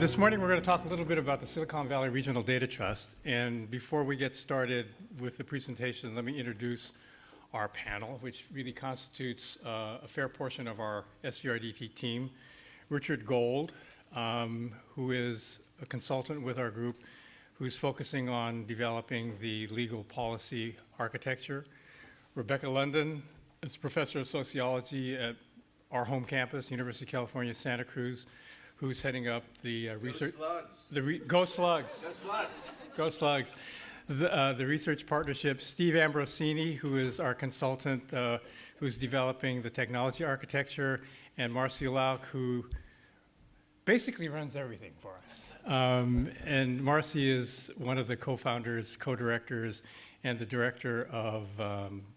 This morning we're going to talk a little bit about the Silicon Valley Regional Data Trust. And before we get started with the presentation, let me introduce our panel, which really constitutes a fair portion of our SVRDT team. Richard Gold, who is a consultant with our group, who's focusing on developing the legal policy architecture. Rebecca London is professor of sociology at our home campus, University of California, Santa Cruz, who's heading up the research. Go Slugs. Go Slugs. The research partnership. Steve Ambrosini, who is our consultant, who's developing the technology architecture, and Marcy Lauk, who basically runs everything for us. And Marcy is one of the co-founders, co-directors, and the director of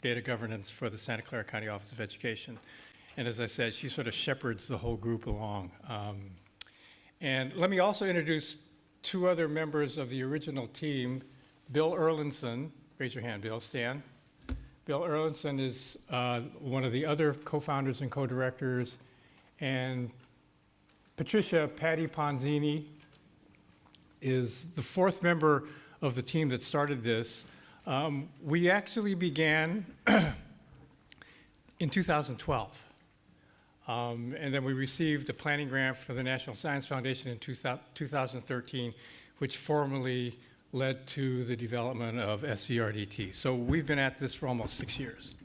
data governance for the Santa Clara County Office of Education. And as I said, she sort of shepherds the whole group along. And let me also introduce two other members of the original team. Bill Erlinson, raise your hand, Bill, stand. Bill Erlinson is one of the other co-founders and co-directors. And Patricia Patty Ponzini is the fourth member of the team that started this. We actually began in 2012. And then we received a planning grant for the National Science Foundation in 2013, which formally led to the development of SVRDT. So we've been at this for almost 6 years,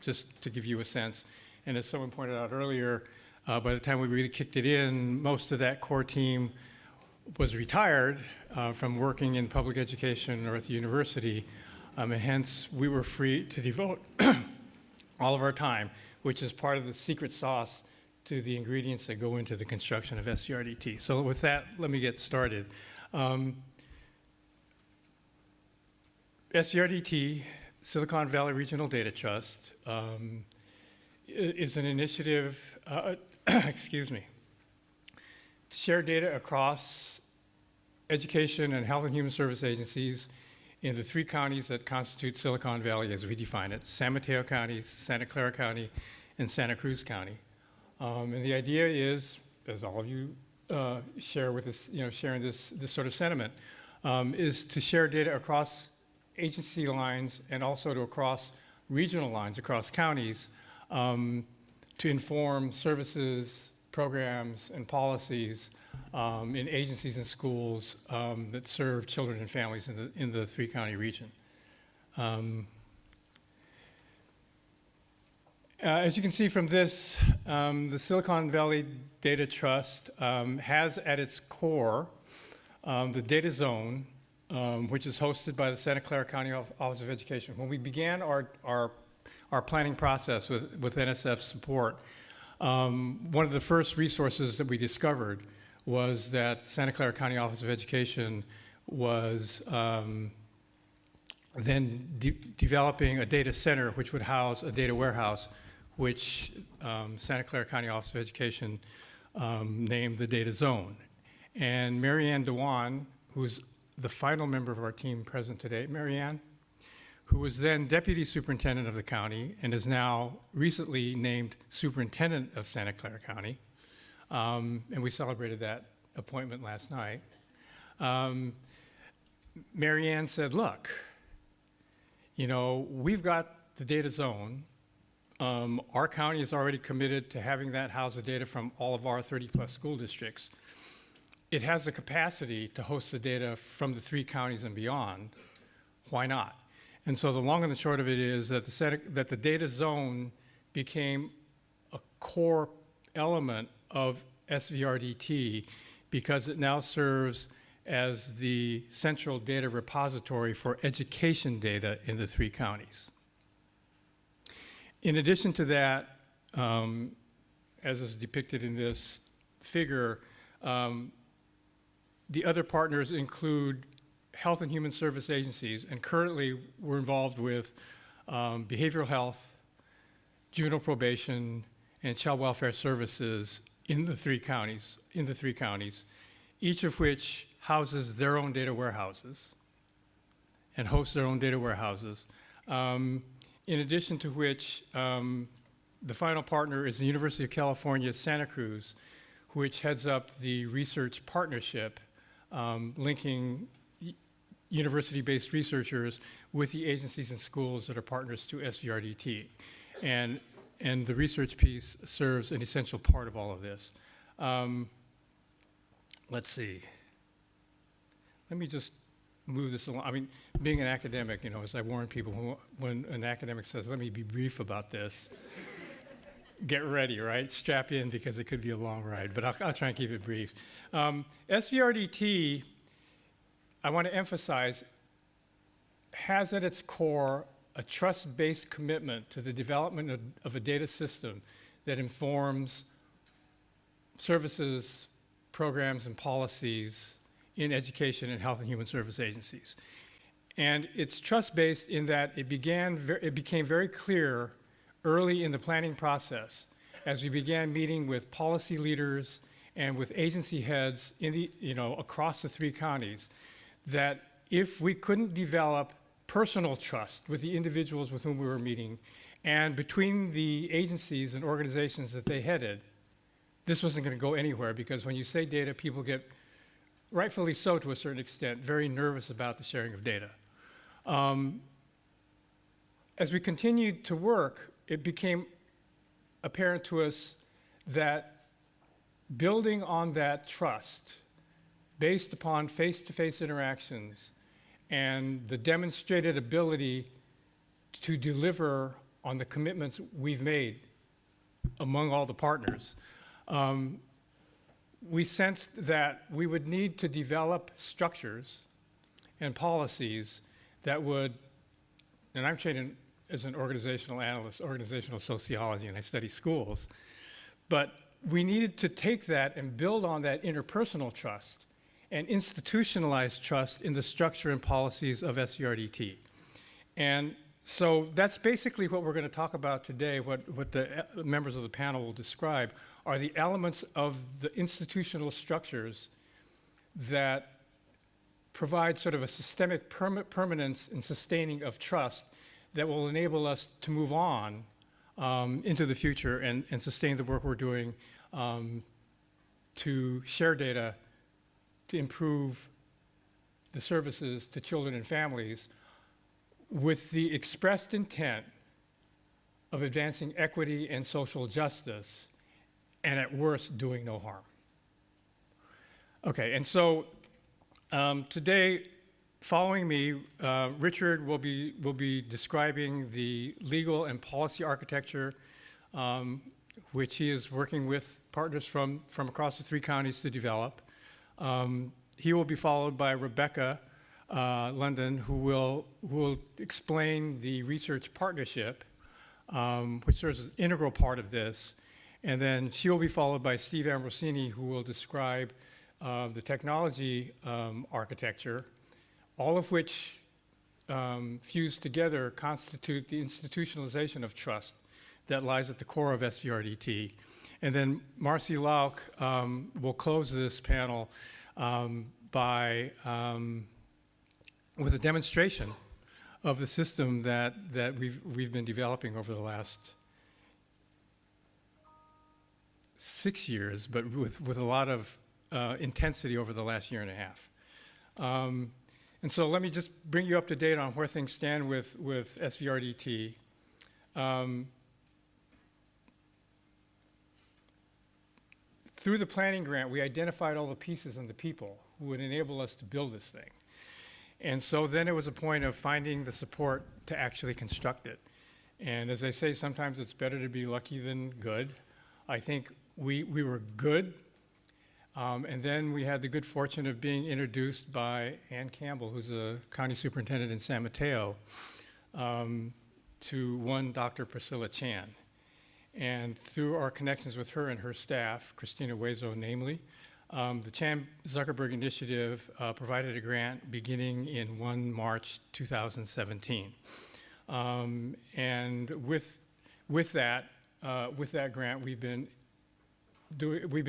just to give you a sense. And as someone pointed out earlier, by the time we really kicked it in, most of that core team was retired from working in public education or at the university, and hence we were free to devote all of our time, which is part of the secret sauce to the ingredients that go into the construction of SVRDT. So with that, let me get started. SVRDT, Silicon Valley Regional Data Trust, is an initiative, excuse me, to share data across education and health and human service agencies in the three counties that constitute Silicon Valley as we define it: San Mateo County, Santa Clara County, and Santa Cruz County. And the idea is, as all of you share with us, sharing this sort of sentiment, is to share data across agency lines and also to across regional lines, across counties, to inform services, programs, and policies in agencies and schools that serve children and families in the three-county region. As you can see from this, the Silicon Valley Data Trust has at its core the data zone, which is hosted by the Santa Clara County Office of Education. When we began our planning process with NSF support, one of the first resources that we discovered was that Santa Clara County Office of Education was then developing a data center which would house a data warehouse, which Santa Clara County Office of Education named the Data Zone. And Marianne Dewan, who's the final member of our team present today, Marianne, who was then Deputy Superintendent of the county and is now recently named Superintendent of Santa Clara County. And we celebrated that appointment last night. Marianne said, look, we've got the data zone. Our county is already committed to having that house the data from all of our 30-plus school districts. It has the capacity to host the data from the three counties and beyond. Why not? And so the long and the short of it is that the data zone became a core element of SVRDT because it now serves as the central data repository for education data in the three counties. In addition to that, as is depicted in this figure, the other partners include health and human service agencies, and currently we're involved with behavioral health, juvenile probation, and child welfare services in the three counties, each of which houses their own data warehouses and hosts their own data warehouses. In addition to which, the final partner is the University of California, Santa Cruz, which heads up the research partnership linking university-based researchers with the agencies and schools that are partners to SVRDT. And the research piece serves an essential part of all of this. Let's see. Let me just move this along. I mean, being an academic, as I warn people, when an academic says, let me be brief about this, get ready, right? Strap in, because it could be a long ride, but I'll try and keep it brief. SVRDT, I want to emphasize, has at its core a trust-based commitment to the development of a data system that informs services, programs, and policies in education and health and human service agencies. And it's trust-based in that it became very clear early in the planning process as we began meeting with policy leaders and with agency heads across the 3 counties, that if we couldn't develop personal trust with the individuals with whom we were meeting and between the agencies and organizations that they headed, this wasn't going to go anywhere, because when you say data, people get, rightfully so to a certain extent, very nervous about the sharing of data. As we continued to work, it became apparent to us that building on that trust based upon face-to-face interactions and the demonstrated ability to deliver on the commitments we've made among all the partners, we sensed that we would need to develop structures and policies that would, and I'm trained as an organizational analyst, organizational sociology, and I study schools, but we needed to take that and build on that interpersonal trust and institutionalize trust in the structure and policies of SVRDT. And so that's basically what we're going to talk about today. What the members of the panel will describe are the elements of the institutional structures that provide sort of a systemic permanence and sustaining of trust that will enable us to move on into the future and sustain the work we're doing to share data to improve the services to children and families with the expressed intent of advancing equity and social justice, and at worst, doing no harm. Okay, and so today, following me, Richard will be describing the legal and policy architecture, which he is working with partners from across the 3 counties to develop. He will be followed by Rebecca London, who will explain the research partnership, which serves as an integral part of this. And then she will be followed by Steve Ambrosini, who will describe the technology architecture, all of which fused together constitute the institutionalization of trust that lies at the core of SVRDT. And then Marcy Lauk will close this panel with a demonstration of the system that we've been developing over the last 6 years, but with a lot of intensity over the last 1.5 years. And so let me just bring you up to date on where things stand with SVRDT. Through the planning grant, we identified all the pieces and the people who would enable us to build this thing. And so then it was a point of finding the support to actually construct it. And as I say, sometimes it's better to be lucky than good. I think we were good. And then we had the good fortune of being introduced by Ann Campbell, who's a county superintendent in San Mateo, to one Dr. Priscilla Chan. And through our connections with her and her staff, Christina Hueso namely, the Chan-Zuckerberg Initiative provided a grant beginning in 1 March 2017. And with that grant, we've been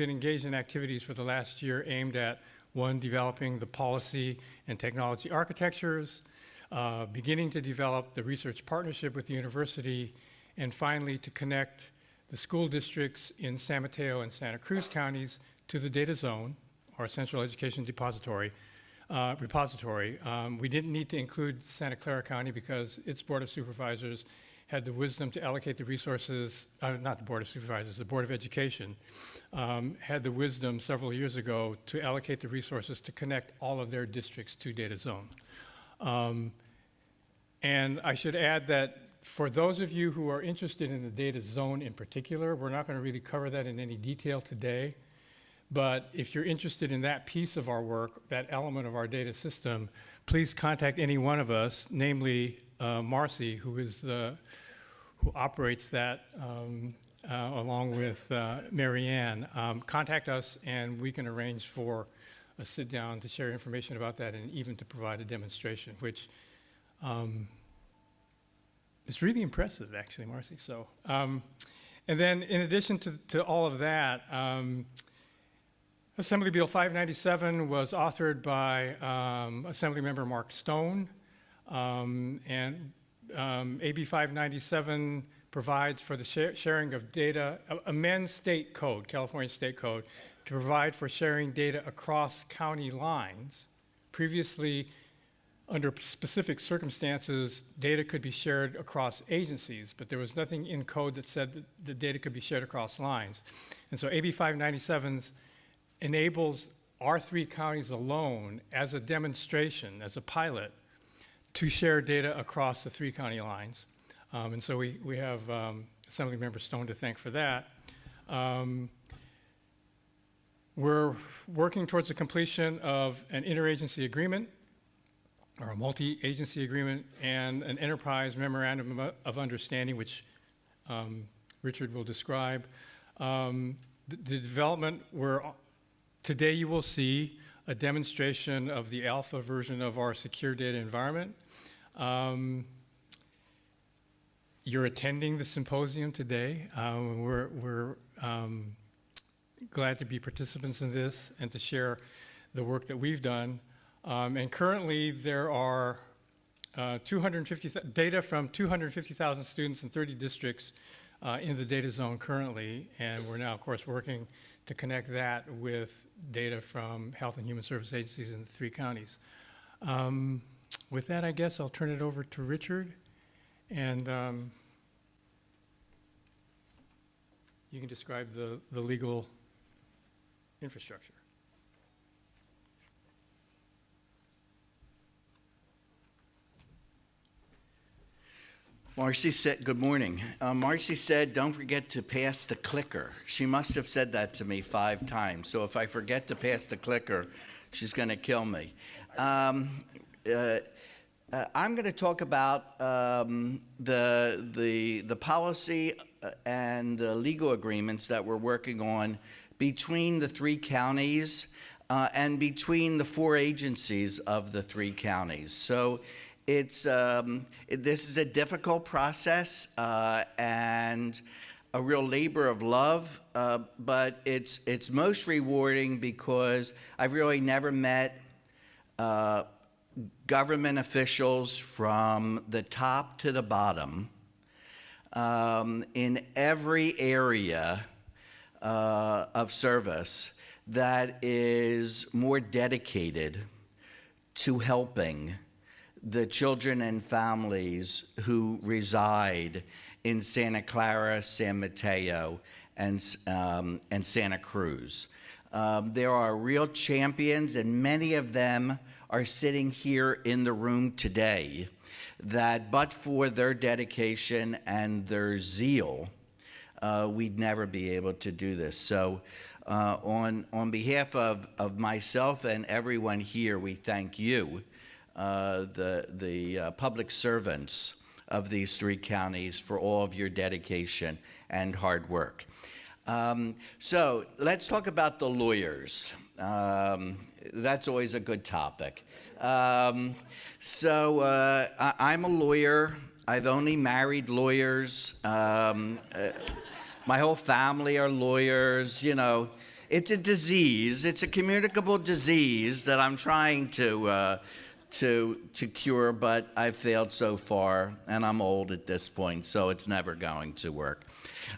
engaged in activities for the last year aimed at, 1, developing the policy and technology architectures, beginning to develop the research partnership with the university, and finally to connect the school districts in San Mateo and Santa Cruz counties to the data zone, our central education repository. We didn't need to include Santa Clara County because its Board of Supervisors had the wisdom to allocate the resources, not the Board of Supervisors, the Board of Education, had the wisdom several years ago to allocate the resources to connect all of their districts to data zone. And I should add that for those of you who are interested in the data zone in particular, we're not going to really cover that in any detail today. But if you're interested in that piece of our work, that element of our data system, please contact any one of us, namely Marcy, who operates that along with Marianne. Contact us and we can arrange for a sit down to share information about that and even to provide a demonstration, which is really impressive, actually, Marcy. So, and then in addition to all of that, Assembly Bill 597 was authored by Assemblymember Mark Stone, and AB 597 provides for the sharing of data, amends state code, California state code, to provide for sharing data across county lines. Previously, under specific circumstances, data could be shared across agencies, but there was nothing in code that said that the data could be shared across lines. And so AB 597 enables our 3 counties alone as a demonstration, as a pilot, to share data across the 3 county lines. And so we have Assemblymember Stone to thank for that. We're working towards the completion of an interagency agreement, or a multi-agency agreement, and an enterprise memorandum of understanding, which Richard will describe. The development, today you will see a demonstration of the alpha version of our secure data environment. You're attending the symposium today. We're glad to be participants in this and to share the work that we've done. And currently there are data from 250,000 students in 30 districts in the data zone currently, and we're now, of course, working to connect that with data from health and human service agencies in the 3 counties. With that, I guess I'll turn it over to Richard, and you can describe the legal infrastructure. Marcy said, good morning. Marcy said, don't forget to pass the clicker. She must have said that to me 5 times. So if I forget to pass the clicker, she's going to kill me. I'm going to talk about the policy and the legal agreements that we're working on between the 3 counties and between the 4 agencies of the 3 counties. So this is a difficult process and a real labor of love, but it's most rewarding because I've really never met government officials from the top to the bottom in every area of service that is more dedicated to helping the children and families who reside in Santa Clara, San Mateo, and Santa Cruz. There are real champions, and many of them are sitting here in the room today that, but for their dedication and their zeal, we'd never be able to do this. So on behalf of myself and everyone here, we thank you, the public servants of these 3 counties, for all of your dedication and hard work. So let's talk about the lawyers. That's always a good topic. I'm a lawyer. I've only married lawyers. My whole family are lawyers. You know, it's a disease. It's a communicable disease that I'm trying to to cure, but I've failed so far, and I'm old at this point, so it's never going to work.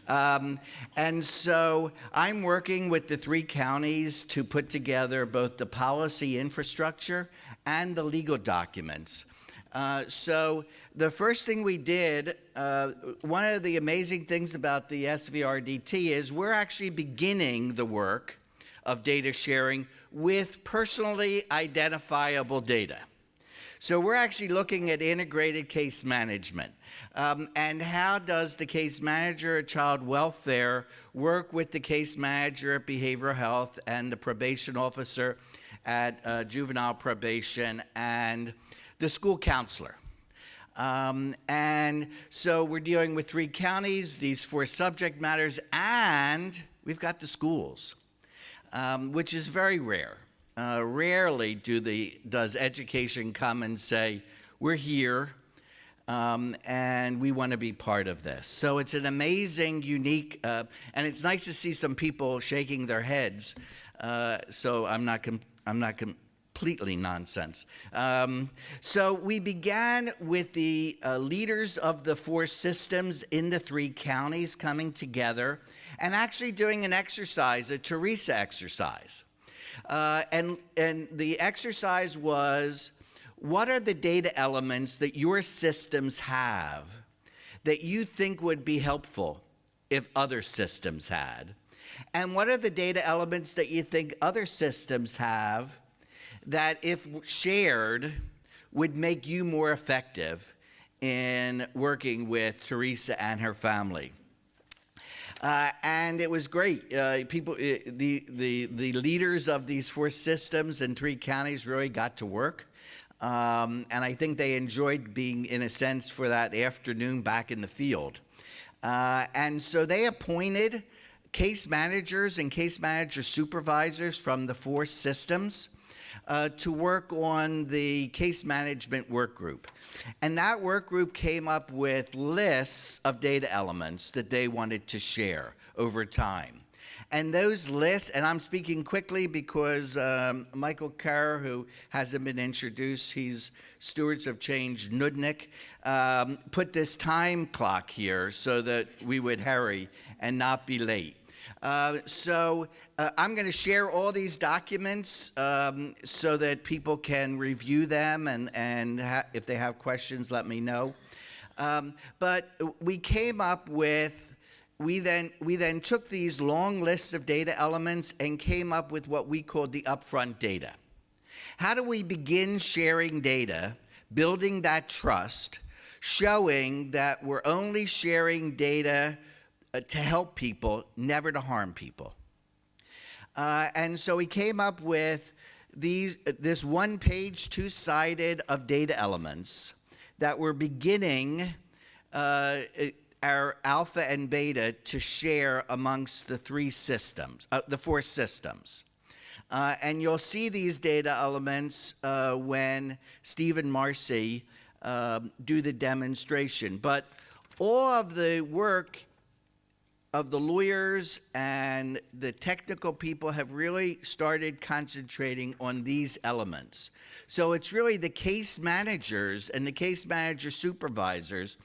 And so I'm working with the 3 counties to put together both the policy infrastructure and the legal documents. So the first thing we did, one of the amazing things about the SVRDT is we're actually beginning the work of data sharing with personally identifiable data. So we're actually looking at integrated case management. And how does the case manager at child welfare work with the case manager at behavioral health and the probation officer at juvenile probation and the school counselor? And so we're dealing with 3 counties, these 4 subject matters, and we've got the schools, which is very rare. Rarely does education come and say, we're here, and we want to be part of this. So it's an amazing, unique, and it's nice to see some people shaking their heads. So I'm not completely nonsense. So we began with the leaders of the 4 systems in the 3 counties coming together and actually doing an exercise, a Teresa exercise. And the exercise was, what are the data elements that your systems have that you think would be helpful if other systems had? And what are the data elements that you think other systems have that, if shared, would make you more effective in working with Teresa and her family? And it was great. The leaders of these 4 systems in 3 counties really got to work. And I think they enjoyed being, in a sense, for that afternoon back in the field. And so they appointed case managers and case manager supervisors from the 4 systems to work on the case management work group. And that work group came up with lists of data elements that they wanted to share over time. And those lists, and I'm speaking quickly because Michael Kerr, who hasn't been introduced, he's Stewards of Change Nudnik, put this time clock here so that we would hurry and not be late. So I'm going to share all these documents so that people can review them, and if they have questions, let me know. But we came up with, we then took these long lists of data elements and came up with what we called the upfront data. How do we begin sharing data, building that trust, showing that we're only sharing data to help people, never to harm people? And so we came up with this 1-page, 2-sided of data elements that we're beginning our alpha and beta to share amongst the 3 systems, the 4 systems. And you'll see these data elements when Steve and Marcy do the demonstration. But all of the work of the lawyers and the technical people have really started concentrating on these elements. So it's really the case managers and the case manager supervisors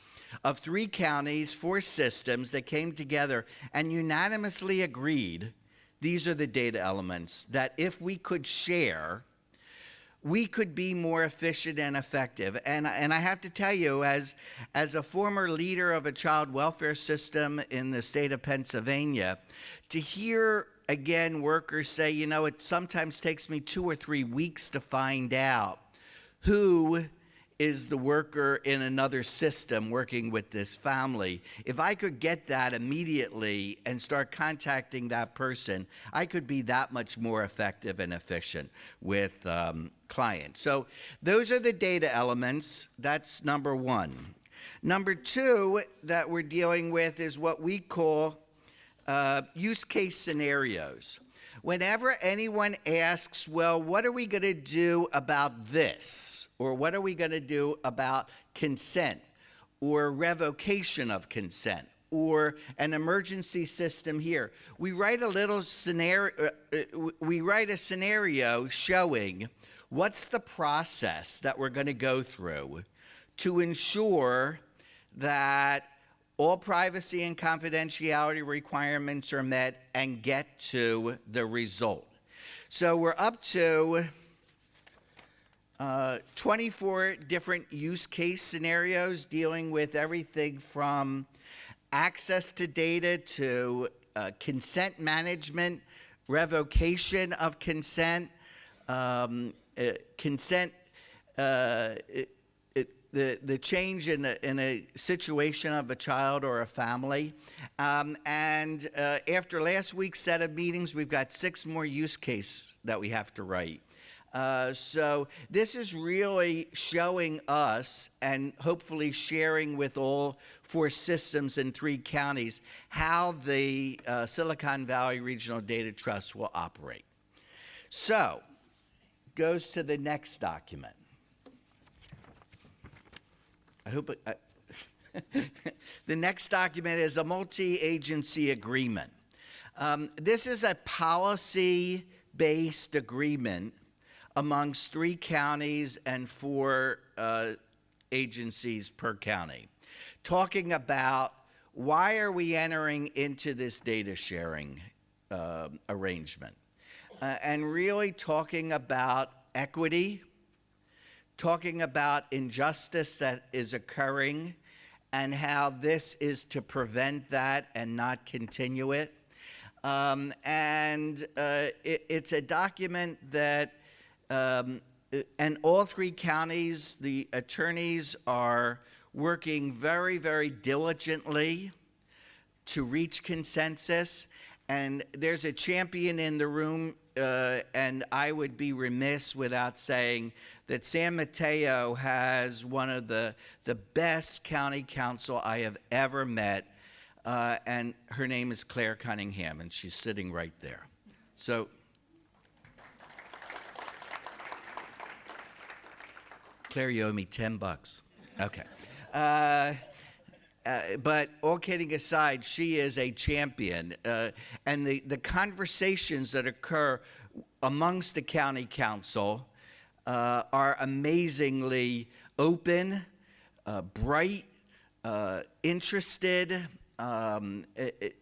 of 3 counties, 4 systems that came together and unanimously agreed these are the data elements that if we could share, we could be more efficient and effective. And I have to tell you, as a former leader of a child welfare system in the state of Pennsylvania, to hear, again, workers say, you know, it sometimes takes me 2 or 3 weeks to find out who is the worker in another system working with this family. If I could get that immediately and start contacting that person, I could be that much more effective and efficient with clients. So those are the data elements. That's number 1. Number 2 that we're dealing with is what we call use case scenarios. Whenever anyone asks, well, what are we going to do about this? Or what are we going to do about consent or revocation of consent or an emergency system here? We write a little scenario, we write a scenario showing What's the process that we're going to go through to ensure that all privacy and confidentiality requirements are met and get to the result? So we're up to 24 different use case scenarios dealing with everything from access to data to consent management, revocation of consent, consent, the change in a situation of a child or a family. And after last week's set of meetings, we've got 6 more use cases that we have to write. So this is really showing us and hopefully sharing with all 4 systems in 3 counties how the Silicon Valley Regional Data Trust will operate. So, goes to the next document. I hope the next document is a multi-agency agreement. This is a policy-based agreement amongst 3 counties and 4 agencies per county, talking about why are we entering into this data sharing arrangement, and really talking about equity, talking about injustice that is occurring and how this is to prevent that and not continue it. It's a document that and all 3 counties, the attorneys are working very, very diligently to reach consensus. And there's a champion in the room, and I would be remiss without saying that San Mateo has one of the best county counsel I have ever met, and her name is Claire Cunningham, and she's sitting right there. So, Claire, you owe me $10. Okay. But all kidding aside, she is a champion. And the conversations that occur amongst the county council are amazingly open, bright, interested.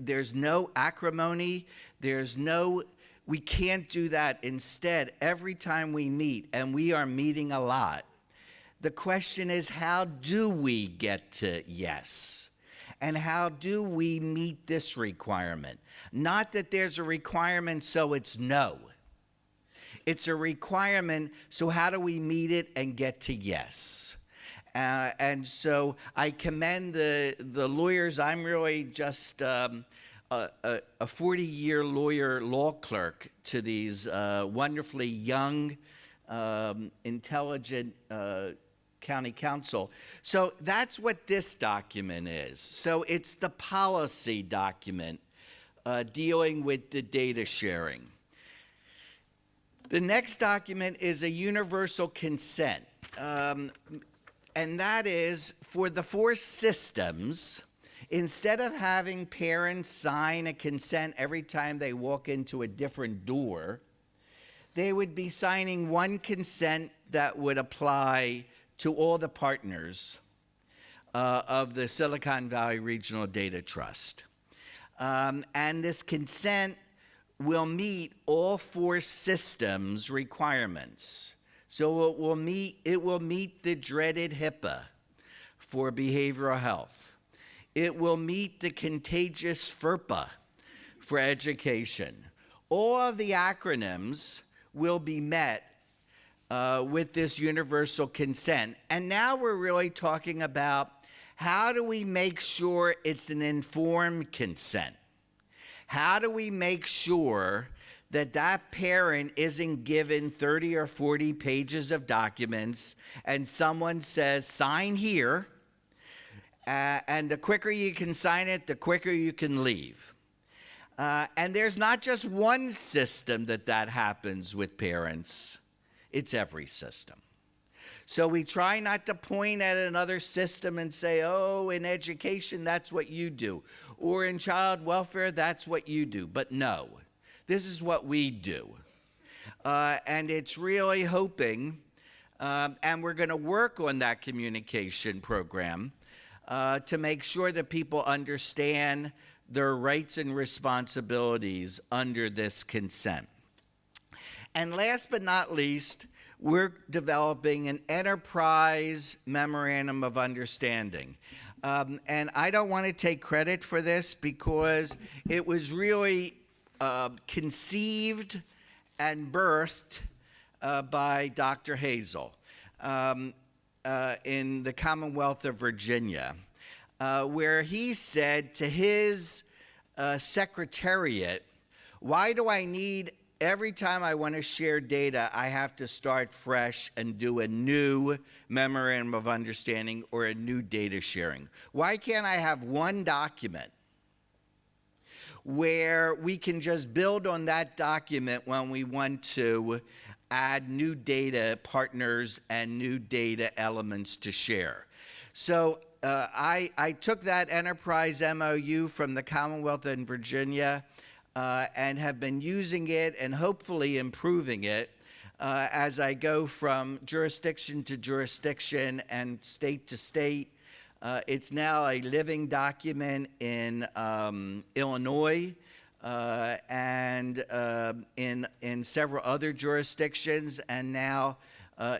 There's no acrimony. We can't do that. Instead, every time we meet, and we are meeting a lot, the question is, how do we get to yes? And how do we meet this requirement? Not that there's a requirement so it's no. It's a requirement, so how do we meet it and get to yes? And so I commend the lawyers. I'm really just a 40-year law clerk to these wonderfully young, intelligent county council. So that's what this document is. So it's the policy document dealing with the data sharing. The next document is a universal consent. And that is for the 4 systems, instead of having parents sign a consent every time they walk into a different door, they would be signing one consent that would apply to all the partners of the Silicon Valley Regional Data Trust. And this consent will meet all 4 systems requirements. So it will meet the dreaded HIPAA for behavioral health. It will meet the contagious FERPA for education. All of the acronyms will be met with this universal consent. And now we're really talking about how do we make sure it's an informed consent? How do we make sure that that parent isn't given 30 or 40 pages of documents and someone says, sign here, and the quicker you can sign it, the quicker you can leave. And there's not just one system that happens with parents. It's every system. So we try not to point at another system and say, oh, in education, that's what you do. Or in child welfare, that's what you do. But no, this is what we do. and it's really hoping, and we're going to work on that communication program to make sure that people understand their rights and responsibilities under this consent. And last but not least, we're developing an enterprise memorandum of understanding. And I don't want to take credit for this because it was really conceived and birthed by Dr. Hazel in the Commonwealth of Virginia, where he said to his secretariat, why do I need, every time I want to share data, I have to start fresh and do a new memorandum of understanding or a new data sharing? Why can't I have one document where we can just build on that document when we want to add new data partners and new data elements to share? So I took that enterprise MOU from the Commonwealth in Virginia and have been using it and hopefully improving it as I go from jurisdiction to jurisdiction and state to state. It's now a living document in Illinois and in several other jurisdictions, and now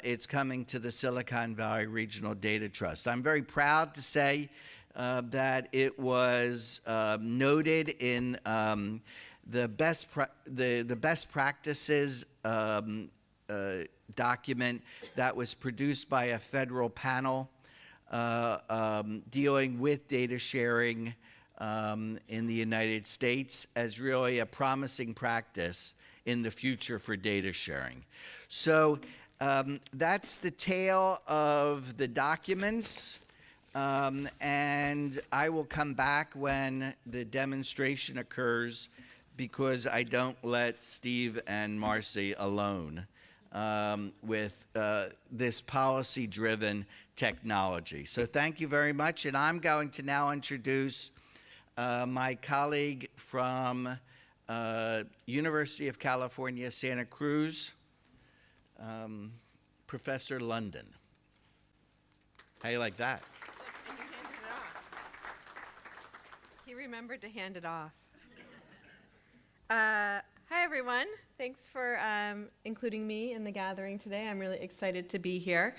it's coming to the Silicon Valley Regional Data Trust. I'm very proud to say that it was noted in the best practices document that was produced by a federal panel dealing with data sharing in the United States as really a promising practice in the future for data sharing. So that's the tale of the documents, and I will come back when the demonstration occurs because I don't let Steve and Marcy alone with this policy-driven technology. So thank you very much, and I'm going to now introduce my colleague from University of California, Santa Cruz, Professor London. How you like that? And you handed it off. He remembered to hand it off. Hi, everyone. Thanks for including me in the gathering today. I'm really excited to be here.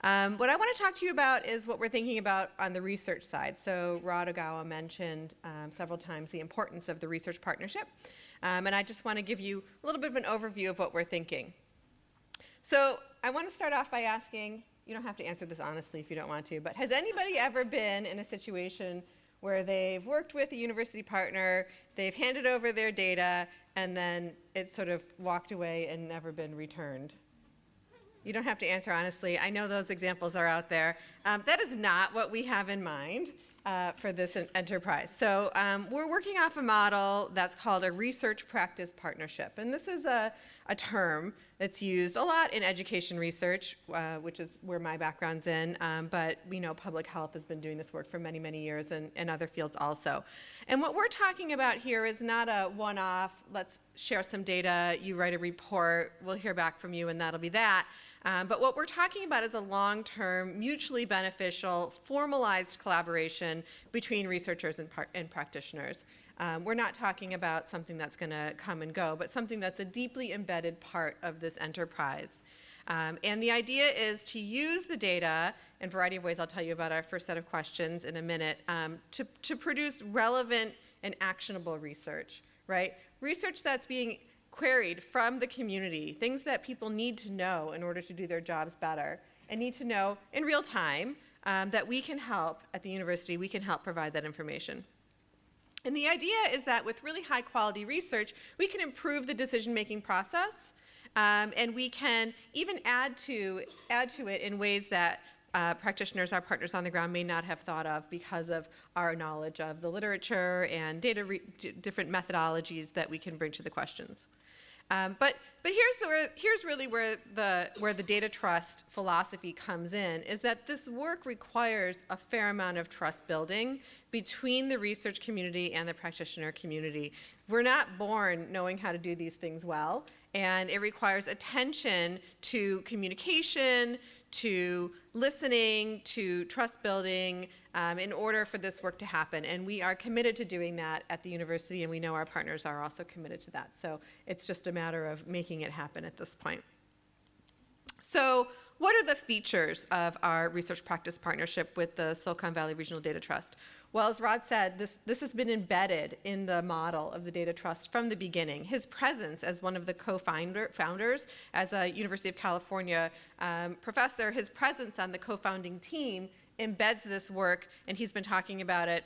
What I want to talk to you about is what we're thinking about on the research side. So Rod Ogawa mentioned several times the importance of the research partnership. And I just want to give you a little bit of an overview of what we're thinking. So I want to start off by asking, you don't have to answer this honestly if you don't want to, but has anybody ever been in a situation where they've worked with a university partner, they've handed over their data, and then it's sort of walked away and never been returned? You don't have to answer honestly. I know those examples are out there. That is not what we have in mind for this enterprise. So we're working off a model that's called a research practice partnership. And this is a term that's used a lot in education research, which is where my background's in. But we know public health has been doing this work for many, many years, and other fields also. And what we're talking about here is not a one-off, let's share some data, you write a report, we'll hear back from you, and that'll be that. But what we're talking about is a long-term, mutually beneficial, formalized collaboration between researchers and practitioners. We're not talking about something that's going to come and go, but something that's a deeply embedded part of this enterprise. And the idea is to use the data in a variety of ways. I'll tell you about our first set of questions in a minute, to produce relevant and actionable research, right? Research that's being queried from the community, things that people need to know in order to do their jobs better, and need to know in real time that we can help at the university, we can help provide that information. And the idea is that with really high quality research, we can improve the decision-making process, and we can even add to it in ways that practitioners, our partners on the ground, may not have thought of because of our knowledge of the literature and different methodologies that we can bring to the questions. But here's really where the data trust philosophy comes in, is that this work requires a fair amount of trust building between the research community and the practitioner community. We're not born knowing how to do these things well, and it requires attention to communication, to listening, to trust building, in order for this work to happen. And we are committed to doing that at the university, and we know our partners are also committed to that. So it's just a matter of making it happen at this point. So what are the features of our research practice partnership with the Silicon Valley Regional Data Trust? Well, as Rod said, this has been embedded in the model of the Data Trust from the beginning. His presence as one of the co-founders, as a University of California professor, his presence on the co-founding team embeds this work, and he's been talking about it,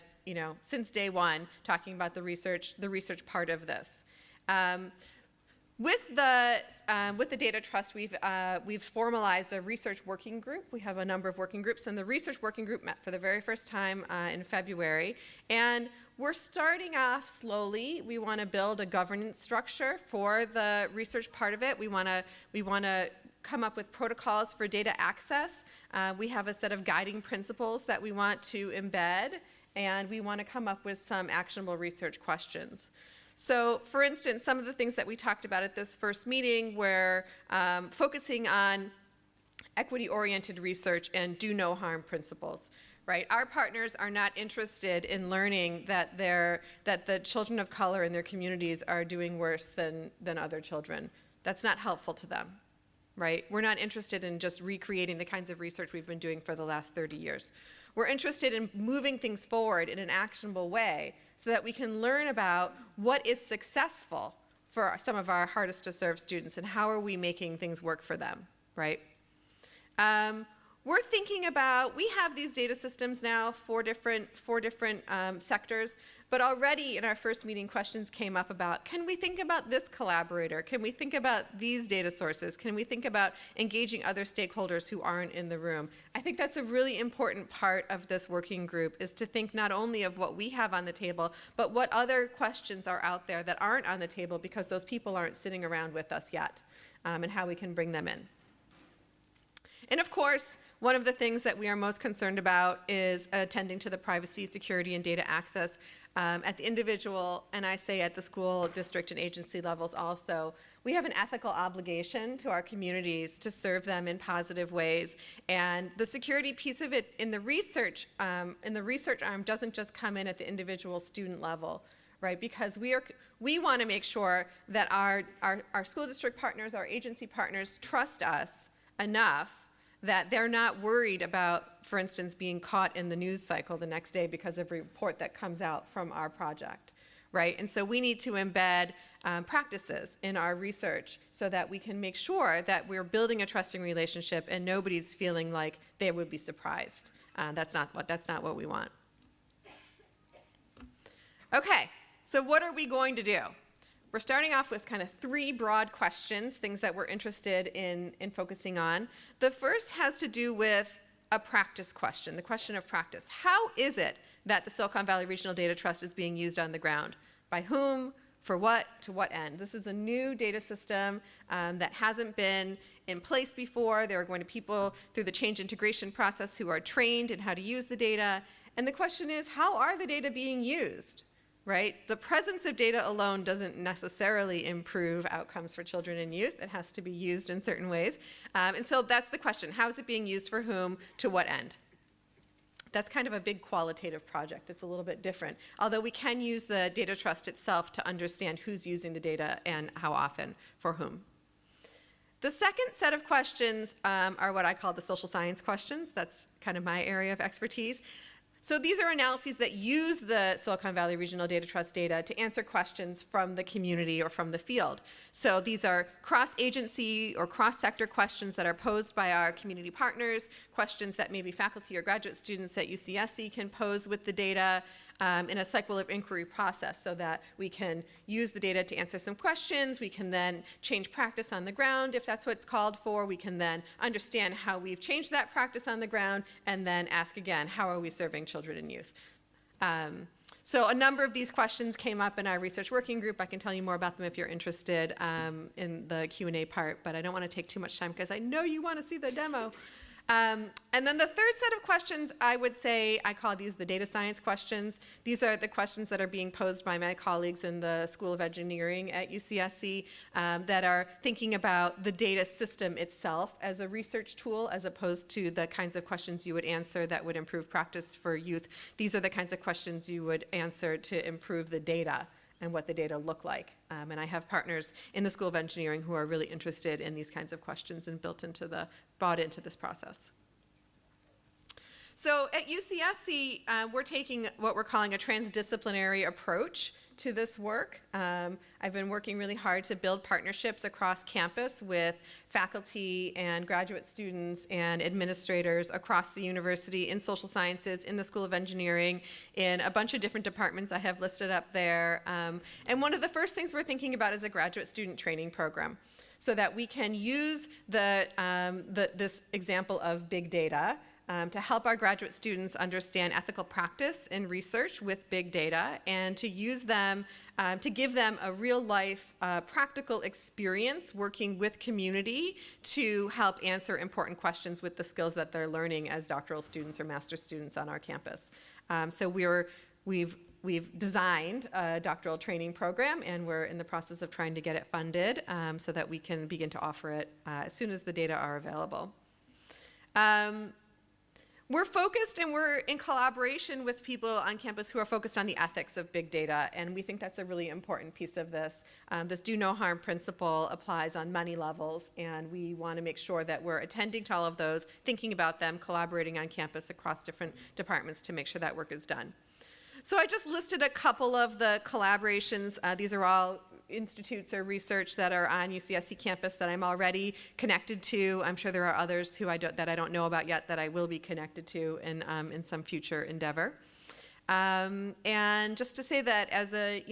since day one, talking about the research part of this. With the Data Trust, we've formalized a research working group. We have a number of working groups, and the research working group met for the very first time in February. And we're starting off slowly. We want to build a governance structure for the research part of it. We want to come up with protocols for data access. We have a set of guiding principles that we want to embed, and we want to come up with some actionable research questions. So, for instance, some of the things that we talked about at this first meeting were focusing on equity-oriented research and do no harm principles. Right? Our partners are not interested in learning that the children of color in their communities are doing worse than other children. That's not helpful to them. Right? We're not interested in just recreating the kinds of research we've been doing for the last 30 years. We're interested in moving things forward in an actionable way so that we can learn about what is successful for some of our hardest to serve students and how are we making things work for them, right? We're thinking about, we have these data systems now for different sectors, but already in our first meeting questions came up about, can we think about this collaborator? Can we think about these data sources? Can we think about engaging other stakeholders who aren't in the room? I think that's a really important part of this working group, is to think not only of what we have on the table, but what other questions are out there that aren't on the table because those people aren't sitting around with us yet, and how we can bring them in. And of course, one of the things that we are most concerned about is attending to the privacy, security, and data access at the individual, and I say at the school, district, and agency levels also. We have an ethical obligation to our communities to serve them in positive ways, and the security piece of it in the research arm doesn't just come in at the individual student level, right? Because we want to make sure that our school district partners, our agency partners trust us enough that they're not worried about, for instance, being caught in the news cycle the next day because of a report that comes out from our project, right? And so we need to embed practices in our research so that we can make sure that we're building a trusting relationship and nobody's feeling like they would be surprised. That's not what we want. Okay, so what are we going to do? We're starting off with kind of 3 broad questions, things that we're interested in focusing on. The first has to do with a practice question, the question of practice. How is it that the Silicon Valley Regional Data Trust is being used on the ground? By whom? For what? To what end? This is a new data system that hasn't been in place before. There are going to be people through the change integration process who are trained in how to use the data. And the question is, how are the data being used? Right? The presence of data alone doesn't necessarily improve outcomes for children and youth. It has to be used in certain ways. And so that's the question. How is it being used for whom, to what end? That's kind of a big qualitative project. It's a little bit different. Although we can use the data trust itself to understand who's using the data and how often, for whom. The second set of questions are what I call the social science questions. That's kind of my area of expertise. So these are analyses that use the Silicon Valley Regional Data Trust data to answer questions from the community or from the field. So these are cross-agency or cross-sector questions that are posed by our community partners, questions that maybe faculty or graduate students at UCSC can pose with the data in a cycle of inquiry process so that we can use the data to answer some questions. We can then change practice on the ground if that's what's called for. We can then understand how we've changed that practice on the ground and then ask again, how are we serving children and youth? So a number of these questions came up in our research working group. I can tell you more about them if you're interested in the Q&A part, but I don't want to take too much time because I know you want to see the demo. And then the third set of questions, I would say, I call these the data science questions. These are the questions that are being posed by my colleagues in the School of Engineering at UCSC that are thinking about the data system itself as a research tool, as opposed to the kinds of questions you would answer that would improve practice for youth. These are the kinds of questions you would answer to improve the data and what the data look like. And I have partners in the School of Engineering who are really interested in these kinds of questions and bought into this process. So at UCSC, we're taking what we're calling a transdisciplinary approach to this work. I've been working really hard to build partnerships across campus with faculty and graduate students and administrators across the university in social sciences, in the School of Engineering, in a bunch of different departments I have listed up there. And one of the first things we're thinking about is a graduate student training program, so that we can use this example of big data to help our graduate students understand ethical practice in research with big data, and to use them, to give them a real-life practical experience working with community to help answer important questions with the skills that they're learning as doctoral students or master's students on our campus. So we've designed a doctoral training program, and we're in the process of trying to get it funded so that we can begin to offer it as soon as the data are available. We're focused and we're in collaboration with people on campus who are focused on the ethics of big data, and we think that's a really important piece of this. This do no harm principle applies on many levels, and we want to make sure that we're attending to all of those, thinking about them, collaborating on campus across different departments to make sure that work is done. So I just listed a couple of the collaborations. These are all institutes or research that are on UCSC campus that I'm already connected to. I'm sure there are others that I don't know about yet that I will be connected to in some future endeavor. And just to say that as a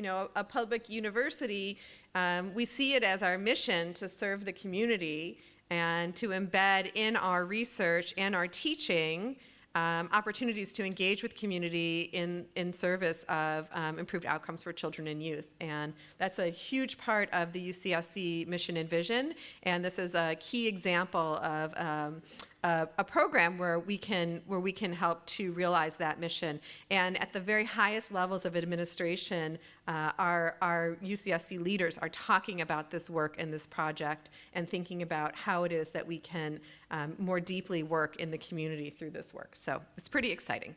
public university, we see it as our mission to serve the community and to embed in our research and our teaching opportunities to engage with community in service of improved outcomes for children and youth. And that's a huge part of the UCSC mission and vision. And this is a key example of a program where we can help to realize that mission. And at the very highest levels of administration, our UCSC leaders are talking about this work and this project and thinking about how it is that we can more deeply work in the community through this work. So it's pretty exciting.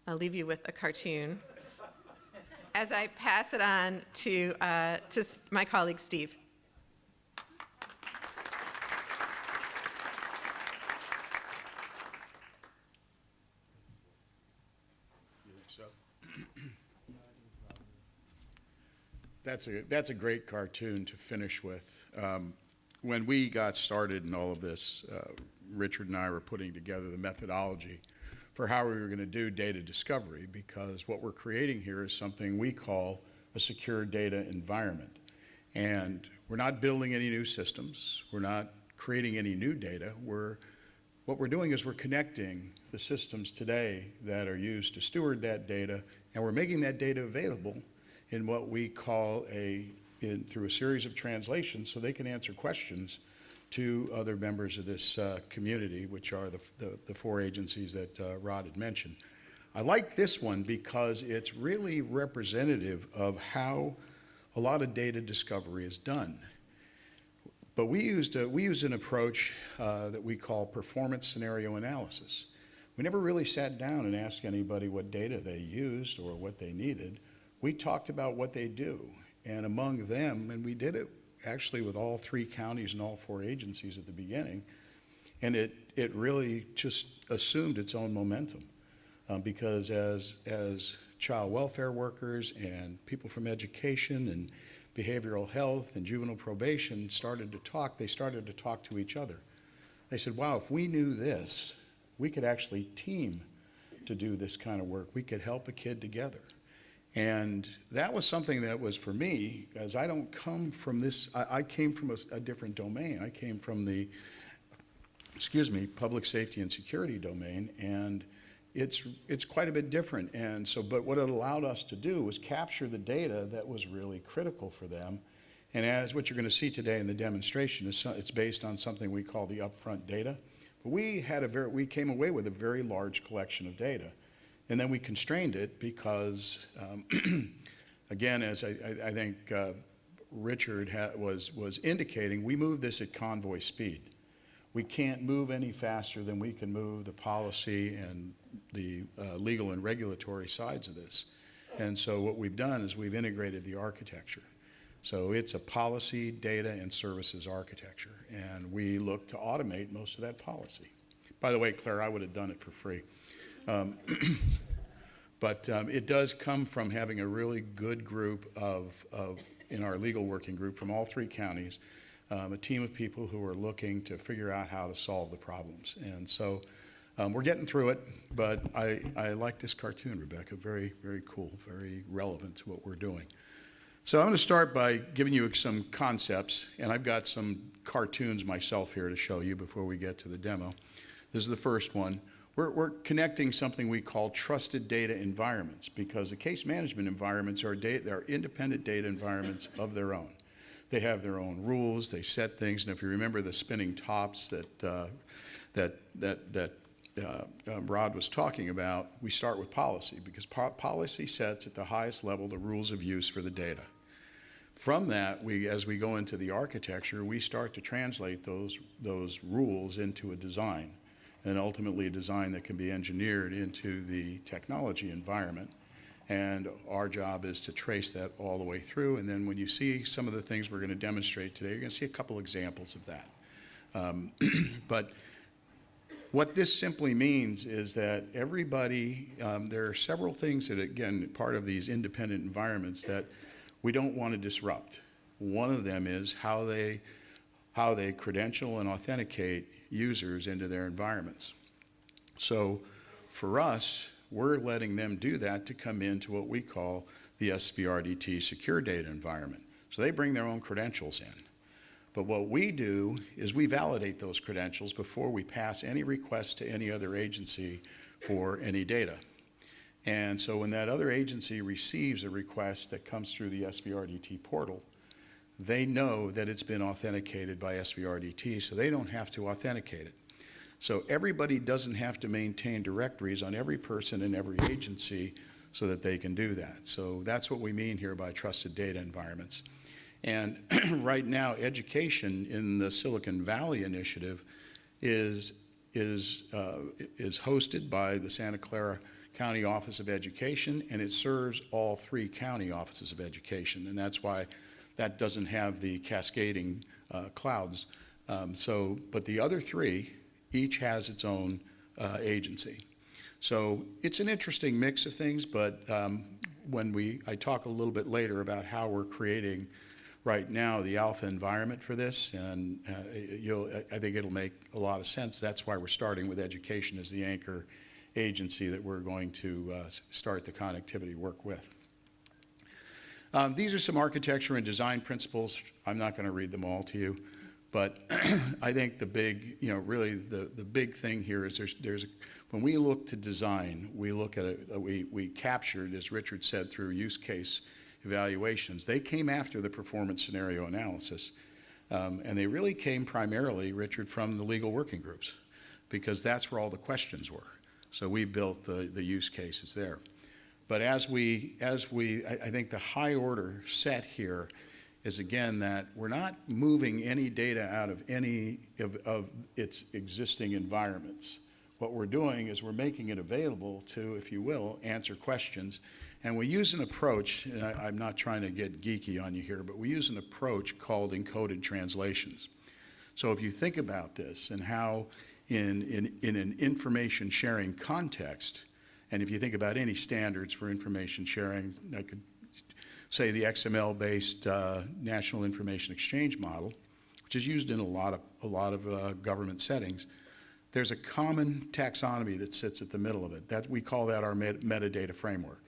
I'll leave you with a cartoon as I pass it on to my colleague, Steve. That's a great cartoon to finish with. When we got started in all of this, Richard and I were putting together the methodology for how we were going to do data discovery, because what we're creating here is something we call a secure data environment. And we're not building any new systems. We're not creating any new data. What we're doing is we're connecting the systems today that are used to steward that data, and we're making that data available in what we call through a series of translations, so they can answer questions to other members of this community, which are the four agencies that Rod had mentioned. I like this one because it's really representative of how a lot of data discovery is done. But we used an approach that we call performance scenario analysis. We never really sat down and asked anybody what data they used or what they needed. We talked about what they do, and among them, and we did it actually with all three counties and all four agencies at the beginning, and it really just assumed its own momentum, because as child welfare workers and people from education and behavioral health and juvenile probation started to talk, they started to talk to each other. They said, wow, if we knew this, we could actually team to do this kind of work. We could help a kid together. And that was something that was, for me, as I don't come from this, I came from a different domain. I came from the, public safety and security domain, and it's quite a bit different. And so, but what it allowed us to do was capture the data that was really critical for them. And as what you're going to see today in the demonstration is it's based on something we call the upfront data. But we came away with a very large collection of data. And then we constrained it because, again, as I think Richard was indicating, we move this at convoy speed. We can't move any faster than we can move the policy and the legal and regulatory sides of this. And so what we've done is we've integrated the architecture. So it's a policy, data, and services architecture. And we look to automate most of that policy. By the way, Claire, I would have done it for free. But it does come from having a really good group in our legal working group from all 3 counties, a team of people who are looking to figure out how to solve the problems. And so we're getting through it, but I like this cartoon, Rebecca. Very, very cool, very relevant to what we're doing. So I'm going to start by giving you some concepts, and I've got some cartoons myself here to show you before we get to the demo. This is the first one. We're connecting something we call trusted data environments, because the case management environments are independent data environments of their own. They have their own rules, they set things, and if you remember the spinning tops that Rod was talking about, we start with policy, because policy sets at the highest level the rules of use for the data. From that, as we go into the architecture, we start to translate those rules into a design, and ultimately a design that can be engineered into the technology environment. And our job is to trace that all the way through. And then when you see some of the things we're going to demonstrate today, you're going to see a couple examples of that. But what this simply means is that everybody, there are several things that, again, part of these independent environments that we don't want to disrupt. One of them is how they credential and authenticate users into their environments. So for us, we're letting them do that to come into what we call the SVRDT secure data environment. So they bring their own credentials in. But what we do is we validate those credentials before we pass any request to any other agency for any data. And so when that other agency receives a request that comes through the SVRDT portal, they know that it's been authenticated by SVRDT, so they don't have to authenticate it. So everybody doesn't have to maintain directories on every person in every agency so that they can do that. So that's what we mean here by trusted data environments. And right now, education in the Silicon Valley initiative is hosted by the Santa Clara County Office of Education, and it serves all 3 county offices of education. And that's why that doesn't have the cascading clouds. But the other 3 each has its own agency. So it's an interesting mix of things, but I talk a little bit later about how we're creating right now the alpha environment for this, and I think it'll make a lot of sense. That's why we're starting with education as the anchor agency that we're going to start the connectivity work with. These are some architecture and design principles. I'm not going to read them all to you, but I think the big, really the big thing here is when we look to design, we look at we captured, as Richard said, through use case evaluations. They came after the performance scenario analysis, and they really came primarily, Richard, from the legal working groups, because that's where all the questions were. So we built the use cases there. But I think the high order set here is, again, that we're not moving any data out of any of its existing environments. What we're doing is we're making it available to, if you will, answer questions. And we use an approach, and I'm not trying to get geeky on you here, but we use an approach called encoded translations. So if you think about this and how in an information sharing context, and if you think about any standards for information sharing, I could say the XML-based National Information Exchange model, which is used in a lot of government settings. There's a common taxonomy that sits at the middle of it. We call that our metadata framework.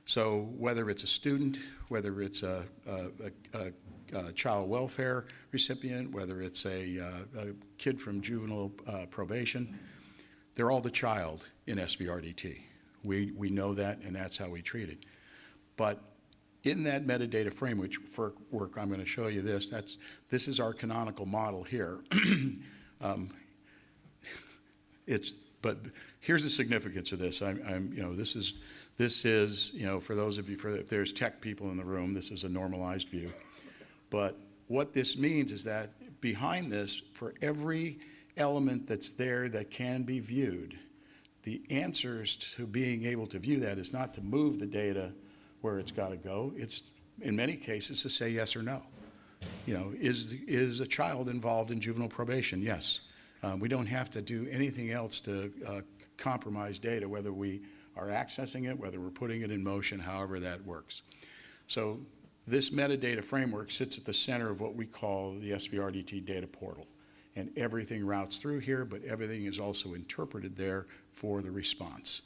So whether it's a student, whether it's a child welfare recipient, whether it's a kid from juvenile probation, they're all the child in SVRDT. We know that, and that's how we treat it. But in that metadata framework, I'm going to show you this. This is our canonical model here. But here's the significance of this. This is, for those of you, if there's tech people in the room, this is a normalized view. But what this means is that behind this, for every element that's there that can be viewed, the answers to being able to view that is not to move the data where it's got to go. It's, in many cases, to say yes or no. Is a child involved in juvenile probation? Yes. We don't have to do anything else to compromise data, whether we are accessing it, whether we're putting it in motion, however that works. So this metadata framework sits at the center of what we call the SVRDT data portal. And everything routes through here, but everything is also interpreted there for the response.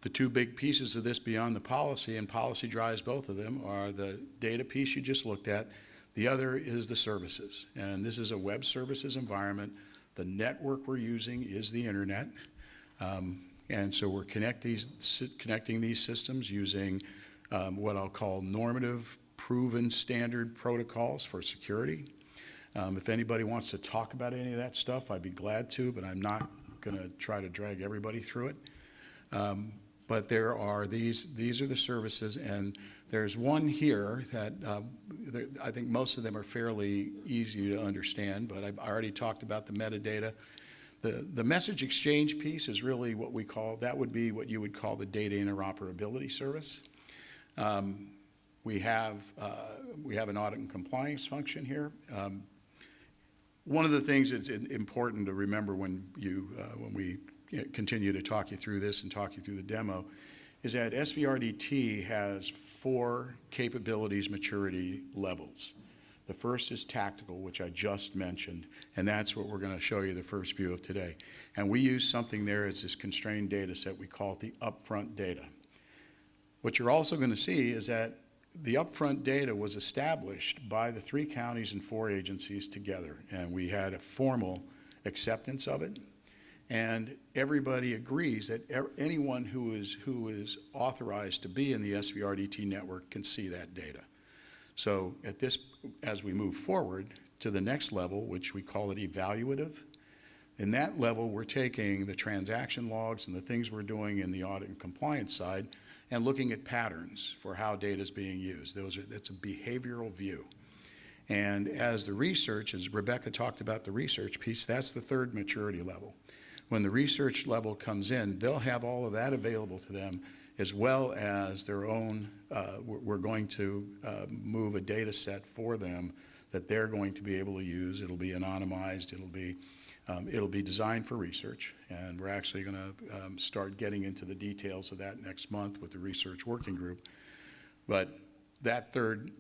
The two big pieces of this beyond the policy, and policy drives both of them, are the data piece you just looked at. The other is the services. And this is a web services environment. The network we're using is the internet. And so we're connecting these systems using what I'll call normative, proven standard protocols for security. If anybody wants to talk about any of that stuff, I'd be glad to, but I'm not going to try to drag everybody through it. But there are these are the services, and there's one here that I think most of them are fairly easy to understand, but I've already talked about the metadata. The message exchange piece is really what we call, that would be what you would call the data interoperability service. We have an audit and compliance function here. One of the things that's important to remember when we continue to talk you through this and talk you through the demo is that SVRDT has 4 capabilities maturity levels. The first is tactical, which I just mentioned, and that's what we're going to show you the first view of today. And we use something there as this constrained data set. We call it the upfront data. What you're also going to see is that the upfront data was established by the 3 counties and 4 agencies together, and we had a formal acceptance of it. And everybody agrees that anyone who is authorized to be in the SVRDT network can see that data. So as we move forward to the next level, which we call it evaluative, in that level we're taking the transaction logs and the things we're doing in the audit and compliance side and looking at patterns for how data is being used. That's a behavioral view. And as the research, as Rebecca talked about the research piece, that's the 3rd maturity level. When the research level comes in, they'll have all of that available to them, as well as their own, we're going to move a data set for them that they're going to be able to use. It'll be anonymized, it'll be designed for research, and we're actually going to start getting into the details of that next month with the research working group. But that third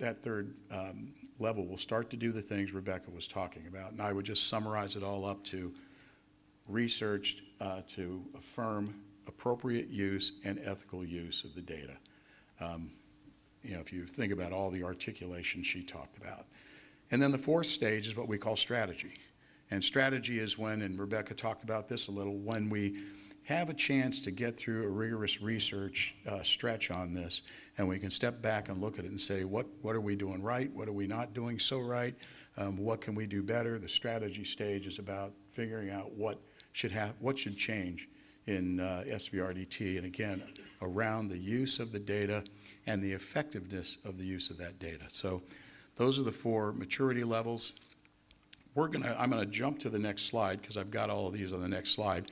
level will start to do the things Rebecca was talking about, and I would just summarize it all up to research to affirm appropriate use and ethical use of the data. If you think about all the articulation she talked about. And then the 4th stage is what we call strategy. And strategy is when, and Rebecca talked about this a little, when we have a chance to get through a rigorous research stretch on this, and we can step back and look at it and say, what are we doing right? What are we not doing so right? What can we do better? The strategy stage is about figuring out what should change in SVRDT, and again, around the use of the data and the effectiveness of the use of that data. So those are the 4 maturity levels. I'm going to jump to the next slide because I've got all of these on the next slide.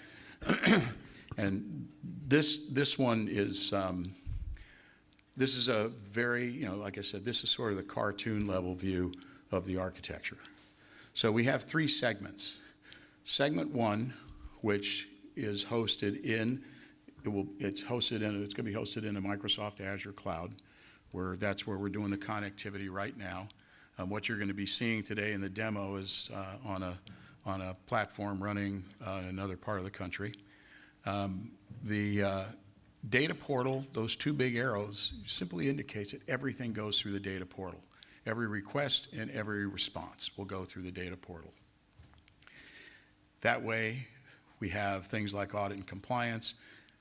And this one is, this is a very, like I said, this is sort of the cartoon level view of the architecture. So we have 3 segments. Segment 1, which is hosted in, it's going to be hosted in a Microsoft Azure cloud, that's where we're doing the connectivity right now. What you're going to be seeing today in the demo is on a platform running in another part of the country. The data portal, those 2 big arrows, simply indicates that everything goes through the data portal. Every request and every response will go through the data portal. That way, we have things like audit and compliance.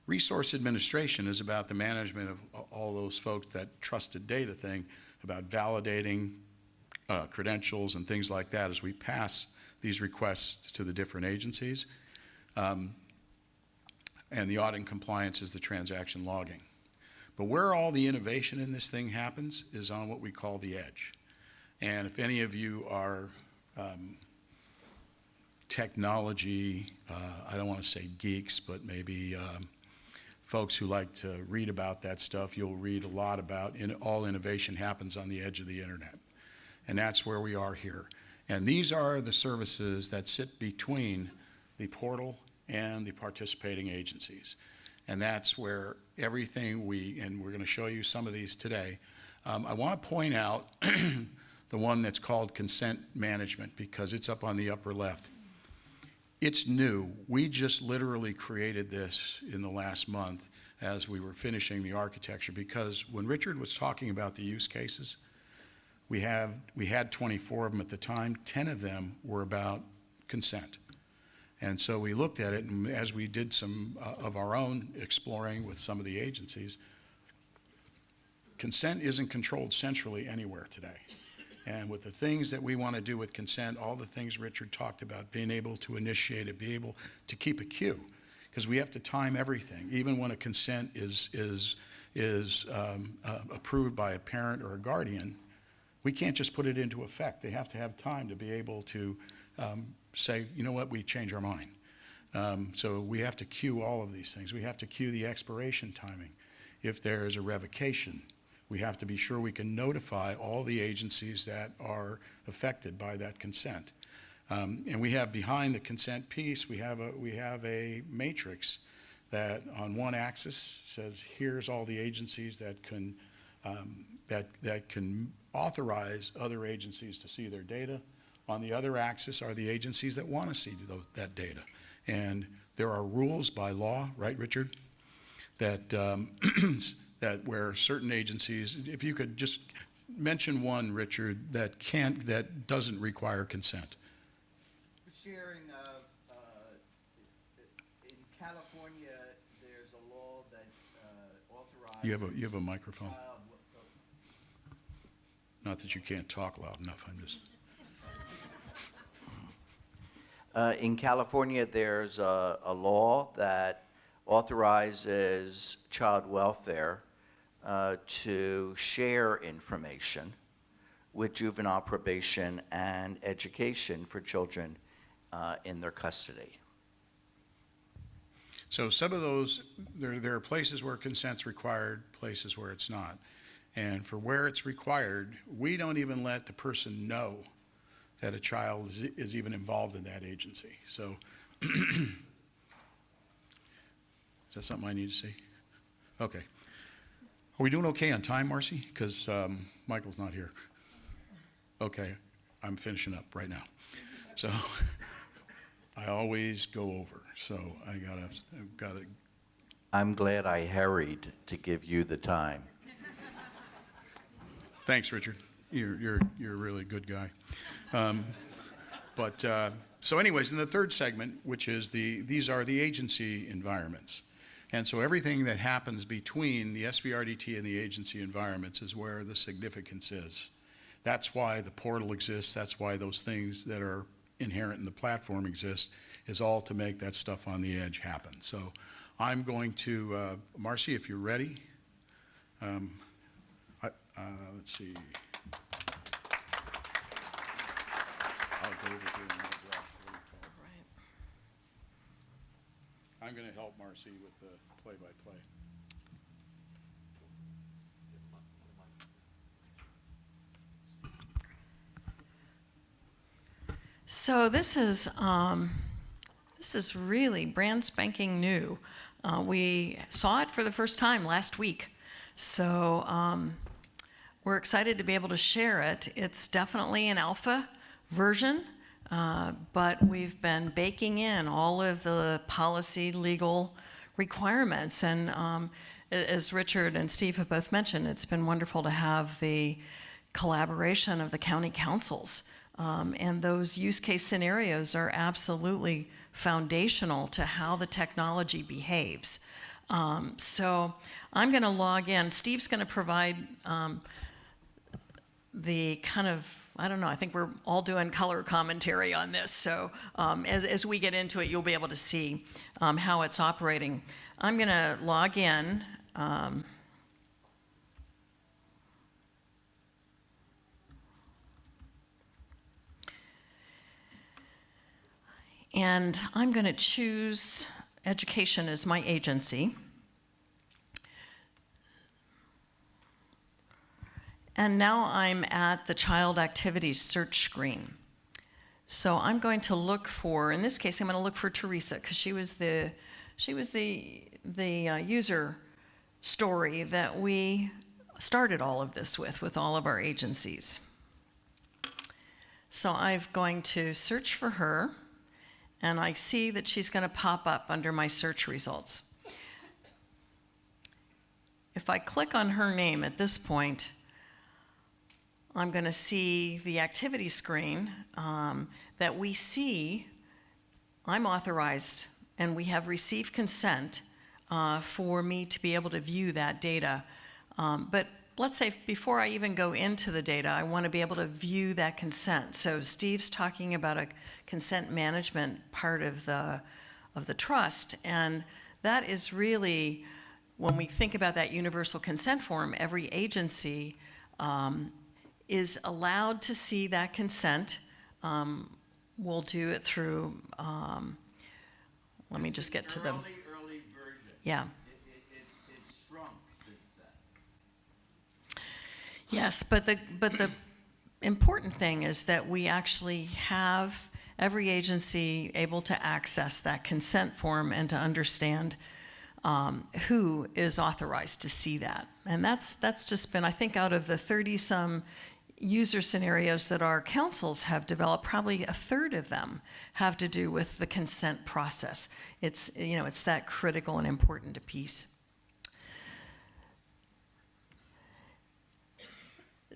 Resource administration is about the management of all those folks, that trusted data thing, about validating credentials and things like that as we pass these requests to the different agencies. And the audit and compliance is the transaction logging. But where all the innovation in this thing happens is on what we call the edge. And if any of you are technology, I don't want to say geeks, but maybe folks who like to read about that stuff, you'll read a lot about all innovation happens on the edge of the internet. And that's where we are here. And these are the services that sit between the portal and the participating agencies. And that's where everything and we're going to show you some of these today. I want to point out the one that's called consent management, because it's up on the upper left. It's new. We just literally created this in the last month as we were finishing the architecture, because when Richard was talking about the use cases, we had 24 of them at the time. 10 of them were about consent. And so we looked at it, and as we did some of our own exploring with some of the agencies, consent isn't controlled centrally anywhere today. And with the things that we want to do with consent, all the things Richard talked about, being able to initiate it, be able to keep a queue, because we have to time everything. Even when a consent is approved by a parent or a guardian, we can't just put it into effect. They have to have time to be able to say, you know what, we change our mind. So we have to queue all of these things. We have to queue the expiration timing. If there is a revocation, we have to be sure we can notify all the agencies that are affected by that consent. And we have behind the consent piece, we have a matrix that on one axis says, here's all the agencies that can authorize other agencies to see their data. On the other axis are the agencies that want to see that data. And there are rules by law, right, Richard, that that where certain agencies, if you could just mention one, Richard, that doesn't require consent. Sharing of, in California, there's a law that authorizes. You have a microphone. Not that you can't talk loud enough. I'm just. In California, there's a law that authorizes child welfare to share information with juvenile probation and education for children in their custody. So some of those, there are places where consent's required, places where it's not. And for where it's required, we don't even let the person know that a child is even involved in that agency. So is that something I need to see? Okay. Are we doing okay on time, Marcy? Because Michael's not here. Okay, I'm finishing up right now. So I always go over, so I've gotta. I'm glad I hurried to give you the time. Thanks, Richard. You're a really good guy. So anyways, in the third segment, which is these are the agency environments. And so everything that happens between the SVRDT and the agency environments is where the significance is. That's why the portal exists. That's why those things that are inherent in the platform exist, is all to make that stuff on the edge happen. So I'm going to, Marcy, if you're ready. Let's see. I'll go over to another block. I'm going to help Marcy with the play-by-play. So this is really brand spanking new. We saw it for the first time last week. So we're excited to be able to share it. It's definitely an alpha version, but we've been baking in all of the policy, legal requirements. And as Richard and Steve have both mentioned, it's been wonderful to have the collaboration of the county councils. And those use case scenarios are absolutely foundational to how the technology behaves. So I'm going to log in. Steve's going to provide the kind of, I don't know, I think we're all doing color commentary on this. So as we get into it, you'll be able to see how it's operating. I'm going to log in. And I'm going to choose education as my agency. And now I'm at the child activities search screen. So I'm going to look for, in this case, I'm going to look for Teresa, because she was the user story that we started all of this with all of our agencies. So I'm going to search for her, and I see that she's going to pop up under my search results. If I click on her name at this point, I'm going to see the activity screen that we see. I'm authorized, and we have received consent for me to be able to view that data. But let's say before I even go into the data, I want to be able to view that consent. So Steve's talking about a consent management part of the trust, and that is really, when we think about that universal consent form, every agency is allowed to see that consent. We'll do it through, let me just get to the early version. Yeah. It's shrunk since then. Yes, but the important thing is that we actually have every agency able to access that consent form and to understand who is authorized to see that. And that's just been, I think, out of the 30-some user scenarios that our councils have developed, probably a third of them have to do with the consent process. It's that critical and important a piece.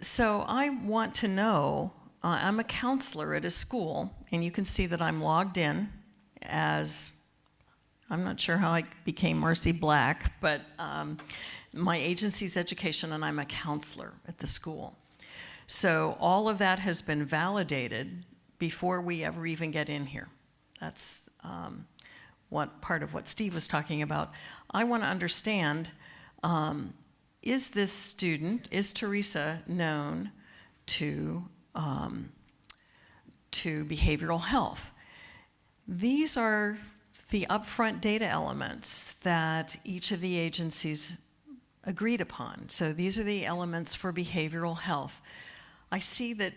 So I want to know, I'm a counselor at a school, and you can see that I'm logged in as, I'm not sure how I became Marcy Black, but my agency's education, and I'm a counselor at the school. So all of that has been validated before we ever even get in here. That's part of what Steve was talking about. I want to understand, is this student, is Teresa known to behavioral health? These are the upfront data elements that each of the agencies agreed upon. So these are the elements for behavioral health. I see that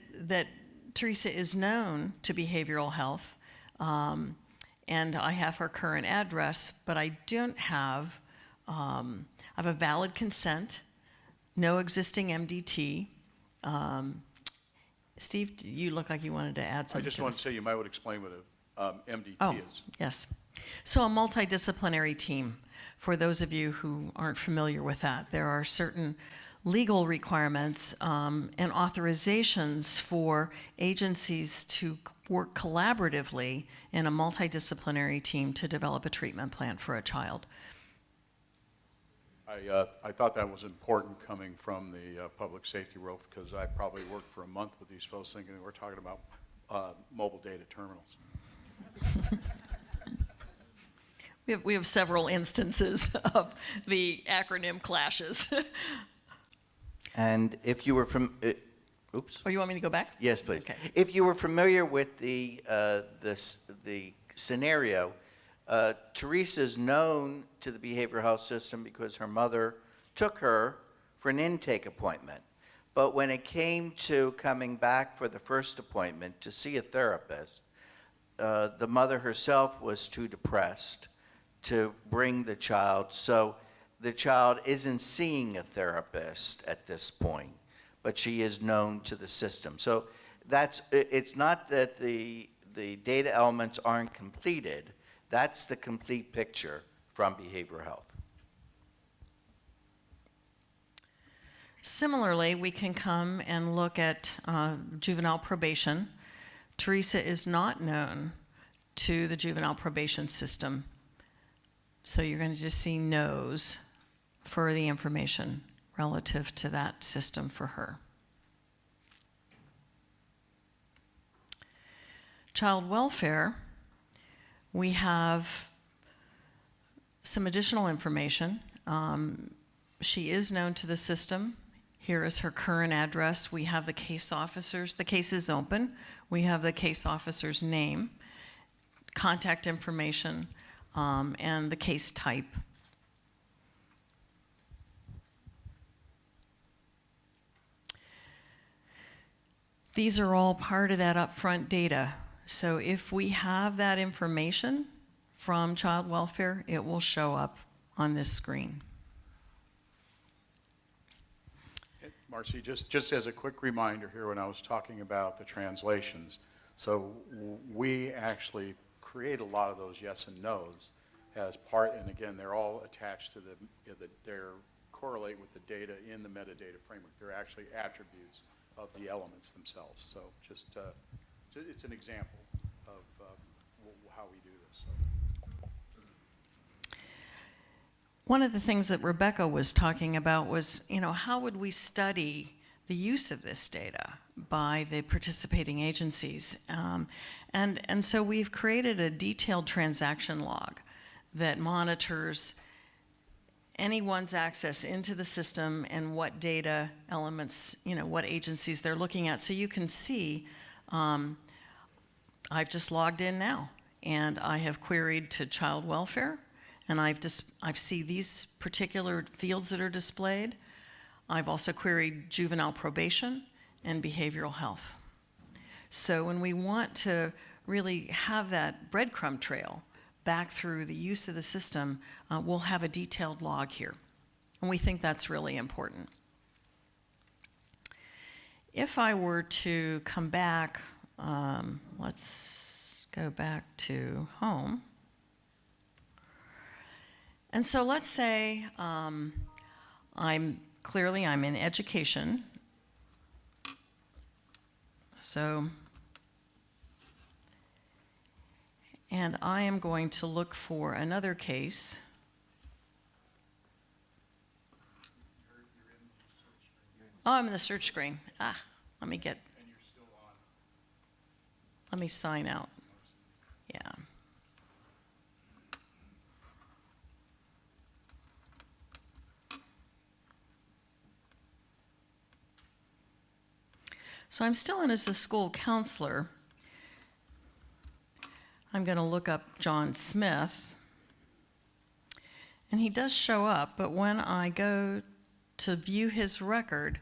Teresa is known to behavioral health, and I have her current address, but I don't have, I have a valid consent, no existing MDT. Steve, you look like you wanted to add something. I just want to say you might want to explain what a MDT Oh, is. yes. So a multidisciplinary team, for those of you who aren't familiar with that, there are certain legal requirements and authorizations for agencies to work collaboratively in a multidisciplinary team to develop a treatment plan for a child. I thought that was important coming from the public safety world, because I probably worked for a month with these folks thinking they were talking about mobile data terminals. We have several instances of the acronym clashes. And if you were from, oops. Oh, you want me to go back? Yes, please. Okay. If you were familiar with the scenario, Teresa's known to the behavioral health system because her mother took her for an intake appointment. But when it came to coming back for the first appointment to see a therapist, the mother herself was too depressed to bring the child. So the child isn't seeing a therapist at this point, but she is known to the system. So it's not that the data elements aren't completed. That's the complete picture from behavioral health. Similarly, we can come and look at juvenile probation. Teresa is not known to the juvenile probation system. So you're going to just see no's for the information relative to that system for her. Child welfare, we have some additional information. She is known to the system. Here is her current address. We have the case officers. The case is open. We have the case officer's name, contact information, and the case type. These are all part of that upfront data. So if we have that information from child welfare, it will show up on this screen. Marcy, just as a quick reminder here, when I was talking about the translations, so we actually create a lot of those yes and no's as part, and again, they're all attached to they're correlate with the data in the metadata framework. They're actually attributes of the elements themselves. So just, it's an example of how we do this. So. One of the things that Rebecca was talking about was, how would we study the use of this data by the participating agencies? And so we've created a detailed transaction log that monitors anyone's access into the system and what data elements, what agencies they're looking at. So you can see, I've just logged in now, and I have queried to child welfare, and I've seen these particular fields that are displayed. I've also queried juvenile probation and behavioral health. So when we want to really have that breadcrumb trail back through the use of the system, we'll have a detailed log here. And we think that's really important. If I were to come back, let's go back to home. And so let's say I'm in education. So, and I am going to look for another case. Oh, I'm in the search screen. Let me get. And you're still on. Let me sign out. Yeah. So I'm still in as a school counselor. I'm going to look up John Smith. And he does show up, but when I go to view his record,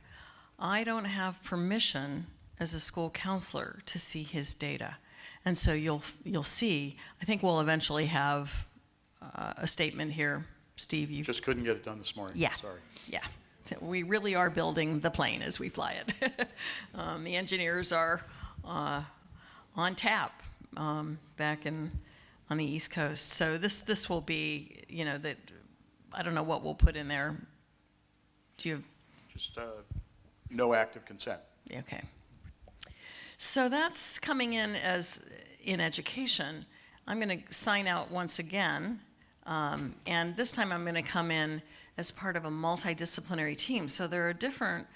I don't have permission as a school counselor to see his data. And so you'll see, I think we'll eventually have a statement here. Steve, you Just couldn't get it done this morning. Yeah. Sorry. Yeah, we really are building the plane as we fly it. The engineers are on tap back on the East Coast. So this will be, that I don't know what we'll put in there. Do you have? Just no active consent. Okay. So that's coming in as in education. I'm going to sign out once again, and this time I'm going to come in as part of a multidisciplinary team. So there are different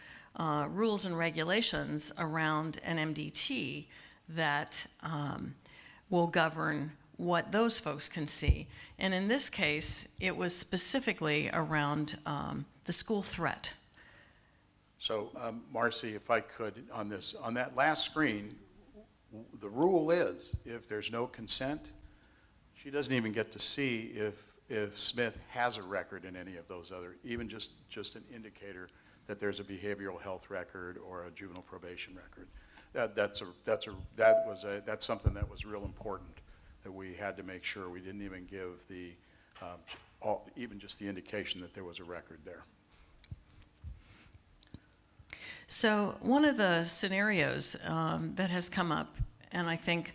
rules and regulations around an MDT that will govern what those folks can see. And in this case, it was specifically around the school threat. So, Marcy, if I could, on that last screen, the rule is if there's no consent, she doesn't even get to see if Smith has a record in any of those other, even just an indicator that there's a behavioral health record or a juvenile probation record. That's something that was real important, that we had to make sure we didn't even give even just the indication that there was a record there. So one of the scenarios that has come up, and I think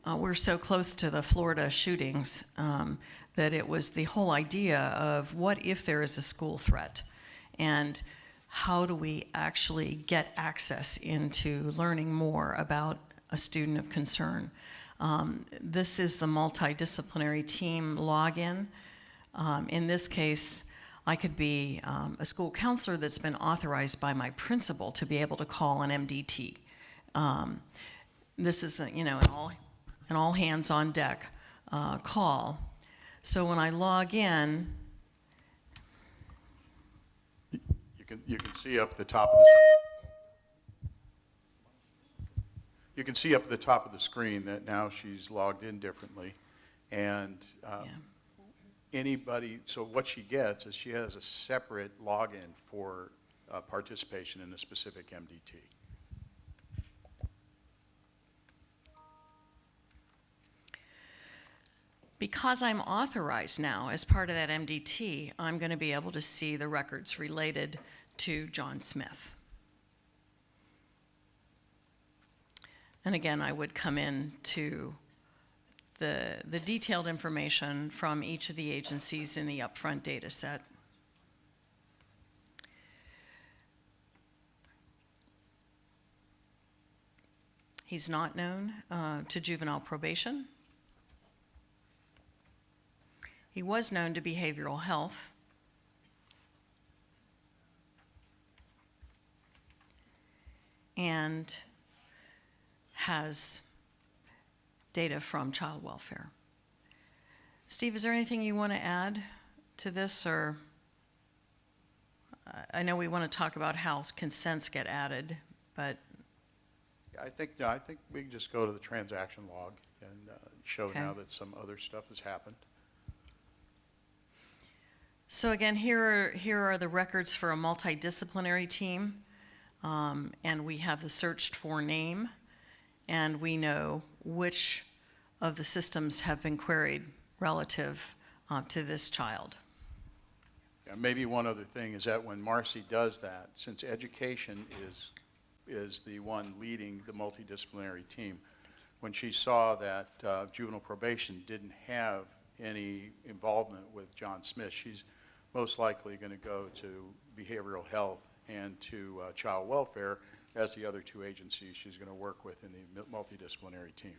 we're so close to the Florida shootings, that it was the whole idea of what if there is a school threat, and how do we actually get access into learning more about a student of concern. This is the multidisciplinary team login. In this case, I could be a school counselor that's been authorized by my principal to be able to call an MDT. This is, an all hands on deck call. So when I log in, You can see up at the top of the you can see up at the top of the screen that now she's logged in differently, and anybody. So what she gets is she has a separate login for participation in a specific MDT. because I'm authorized now as part of that MDT, I'm going to be able to see the records related to John Smith. And again, I would come in to the detailed information from each of the agencies in the upfront data set. He's not known to juvenile probation. He was known to behavioral health. And has data from child welfare. Steve, is there anything you want to add to this, or I know we want to talk about how consents get added, but I think we can just go to the transaction log and show Okay. now that some other stuff has happened. so again, here are the records for a multidisciplinary team, and we have the searched for name, and we know which of the systems have been queried relative to this child. Yeah, maybe one other thing is that when Marcy does that, since education is the one leading the multidisciplinary team, when she saw that juvenile probation didn't have any involvement with John Smith, she's most likely going to go to behavioral health and to child welfare as the other two agencies she's going to work with in the multidisciplinary team.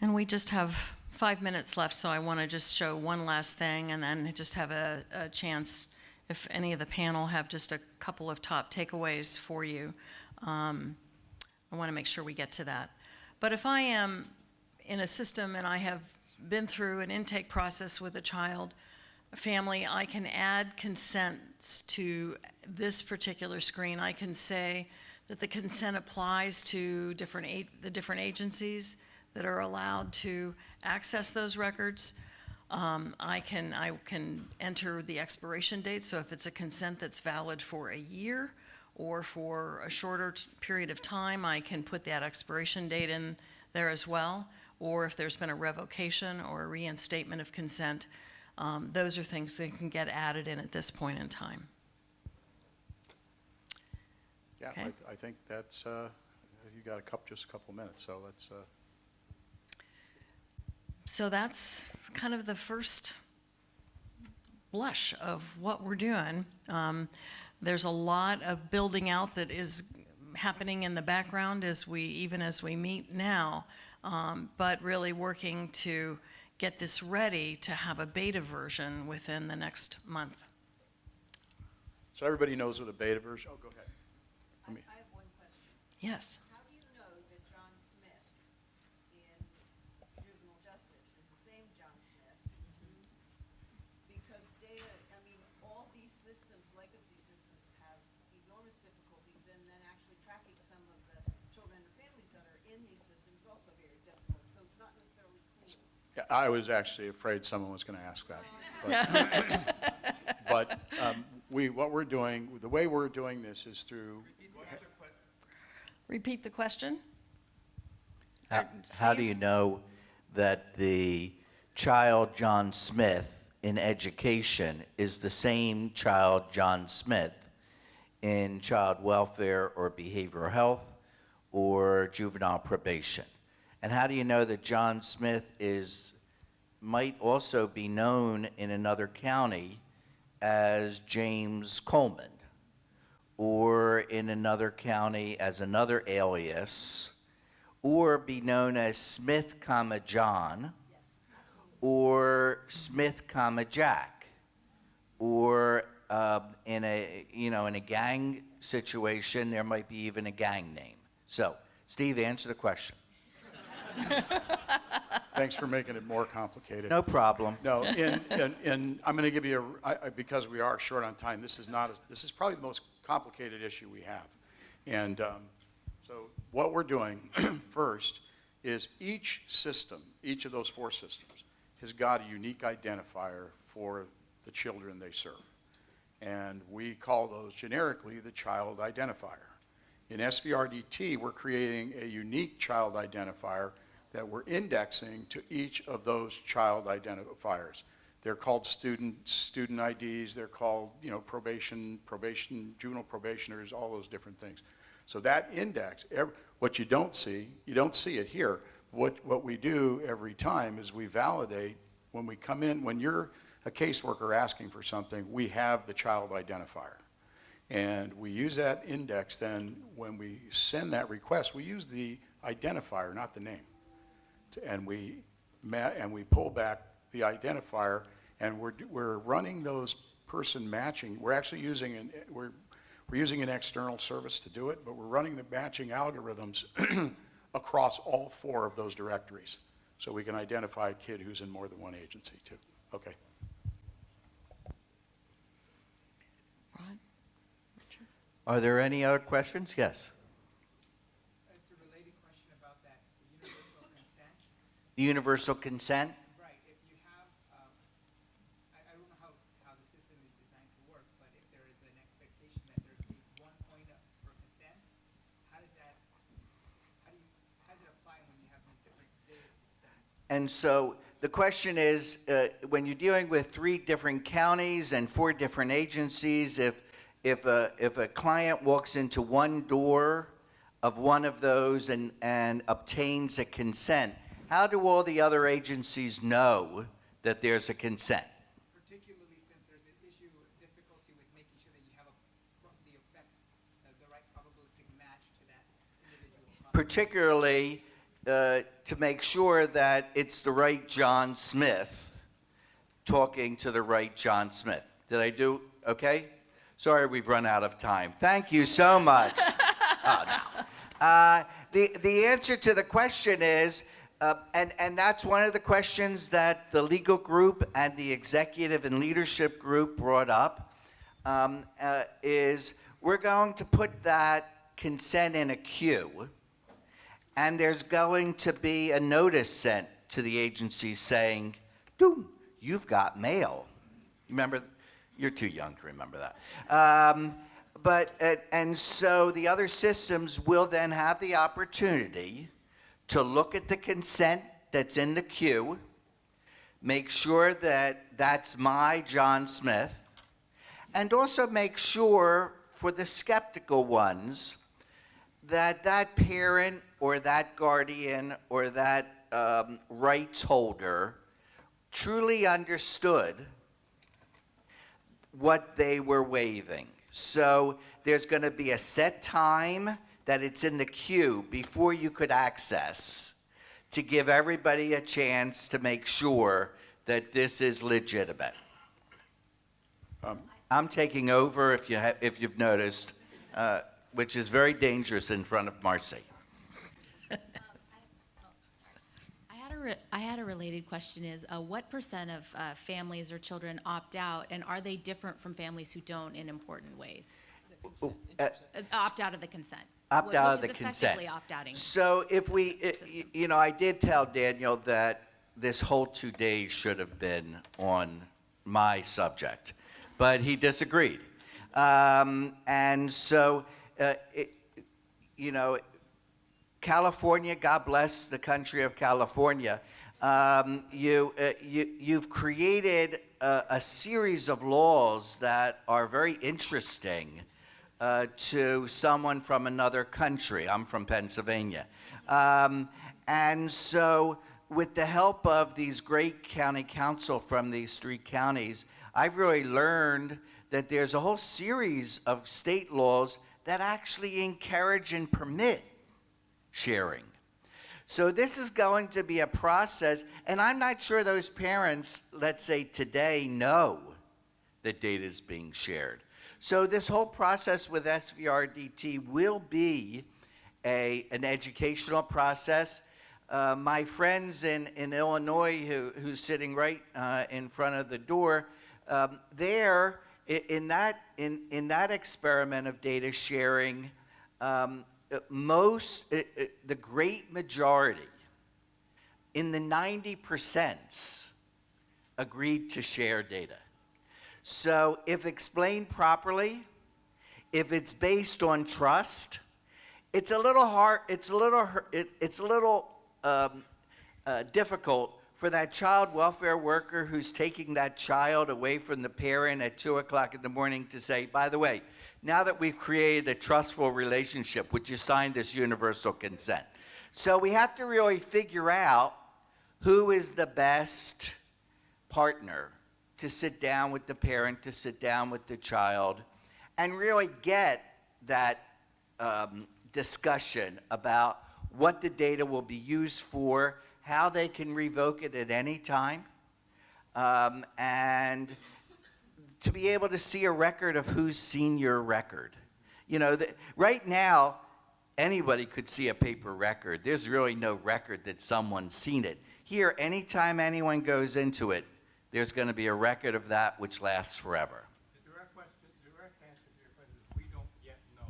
And we just have 5 minutes left, so I want to just show one last thing and then just have a chance if any of the panel have just a couple of top takeaways for you. I want to make sure we get to that. But if I am in a system and I have been through an intake process with a child, a family, I can add consents to this particular screen. I can say that the consent applies to the different agencies that are allowed to access those records. I can enter the expiration date, so if it's a consent that's valid for a year or for a shorter period of time, I can put that expiration date in there as well. Or if there's been a revocation or a reinstatement of consent, those are things that can get added in at this point in time. Yeah, Okay. I think that's, you got just a couple of minutes, so let's. So that's kind of the first blush of what we're doing. There's a lot of building out that is happening in the background as we meet now, but really working to get this ready to have a beta version within the next month. So everybody knows what a beta version. Oh, go ahead. I have one question. Yes. How do you know that John Smith in juvenile justice is the same John Smith? Because data, all these systems, legacy systems, have enormous difficulties, and then actually tracking some of the children and families that are in these systems is also very difficult. So it's not necessarily clean. Yeah, I was actually afraid someone was going to ask that. But what we're doing, the way we're doing this is through. Repeat the question. How do you know that the child John Smith in education is the same child John Smith in child welfare or behavioral health or juvenile probation? And how do you know that John Smith might also be known in another county as James Coleman or in another county as another alias, or be known as Smith, John, or Smith, Jack, or in a gang situation, there might be even a gang name. So, Steve, answer the question. Thanks for making it more complicated. No problem. No, and I'm going to give you because we are short on time, this is probably the most complicated issue we have. And so what we're doing first is each system, each of those 4 systems, has got a unique identifier for the children they serve. And we call those generically the child identifier. In SVRDT, we're creating a unique child identifier that we're indexing to each of those child identifiers. They're called student IDs, they're called, probation, juvenile probationers, all those different things. So that index, what you don't see it here. What we do every time is we validate when we come in, when you're a caseworker asking for something, we have the child identifier. And we use that index then when we send that request, we use the identifier, not the name. And we pull back the identifier, and we're running those person matching. We're actually using we're using an external service to do it, but we're running the matching algorithms across all 4 of those directories, so we can identify a kid who's in more than one agency too. Okay. Rod? Are there any other questions? Yes. It's a related question about that, the universal consent. The universal consent? Right, if you have, I don't know how the system is designed to work, but if there is an expectation that there's one point for consent, how does it apply when you have these different data systems? And so the question is, when you're dealing with 3 different counties and 4 different agencies, if a client walks into one door of one of those and obtains a consent, how do all the other agencies know that there's a consent? Particularly since there's an issue of difficulty with making sure that you have the right probabilistic match to that individual process. Particularly to make sure that it's the right John Smith talking to the right John Smith. Did I do okay? Sorry, we've run out of time. Thank you so much. Oh, no. The answer to the question is, and that's one of the questions that the legal group and the executive and leadership group brought up, is we're going to put that consent in a queue, and there's going to be a notice sent to the agency saying, "Dude, you've got mail." You remember? You're too young to remember that. And so the other systems will then have the opportunity to look at the consent that's in the queue, make sure that that's my John Smith, and also make sure for the skeptical ones that that parent or that guardian or that rights holder truly understood what they were waiving. So there's going to be a set time that it's in the queue before you could access to give everybody a chance to make sure that this is legitimate. I'm taking over, if you've noticed, which is very dangerous in front of Marcy. I had a related question is, what % of families or children opt out, and are they different from families who don't in important ways? Opt out of the consent. Opt out of the Which is consent. effectively opt-outing. So if I did tell Daniel that this whole 2 days should have been on my subject, but he disagreed. And so, California, God bless the country of California, you've created a series of laws that are very interesting to someone from another country. I'm from Pennsylvania. And so with the help of these great county council from these 3 counties, I've really learned that there's a whole series of state laws that actually encourage and permit sharing. So this is going to be a process, and I'm not sure those parents, let's say today, know that data is being shared. So this whole process with SVRDT will be an educational process. My friends in Illinois, who's sitting right in front of the door, there in that experiment of data sharing, the great majority, in the 90%, agreed to share data. So if explained properly, if it's based on trust, it's a little hard. It's a little difficult for that child welfare worker who's taking that child away from the parent at 2 o'clock in the morning to say, by the way, now that we've created a trustful relationship, would you sign this universal consent? So we have to really figure out who is the best partner to sit down with the parent, to sit down with the child, and really get that discussion about what the data will be used for, how they can revoke it at any time, and to be able to see a record of who's seen your record. You know, right now, anybody could see a paper record. There's really no record that someone's seen it. Here, anytime anyone goes into it, there's going to be a record of that which lasts forever. The direct answer to your question is we don't yet know.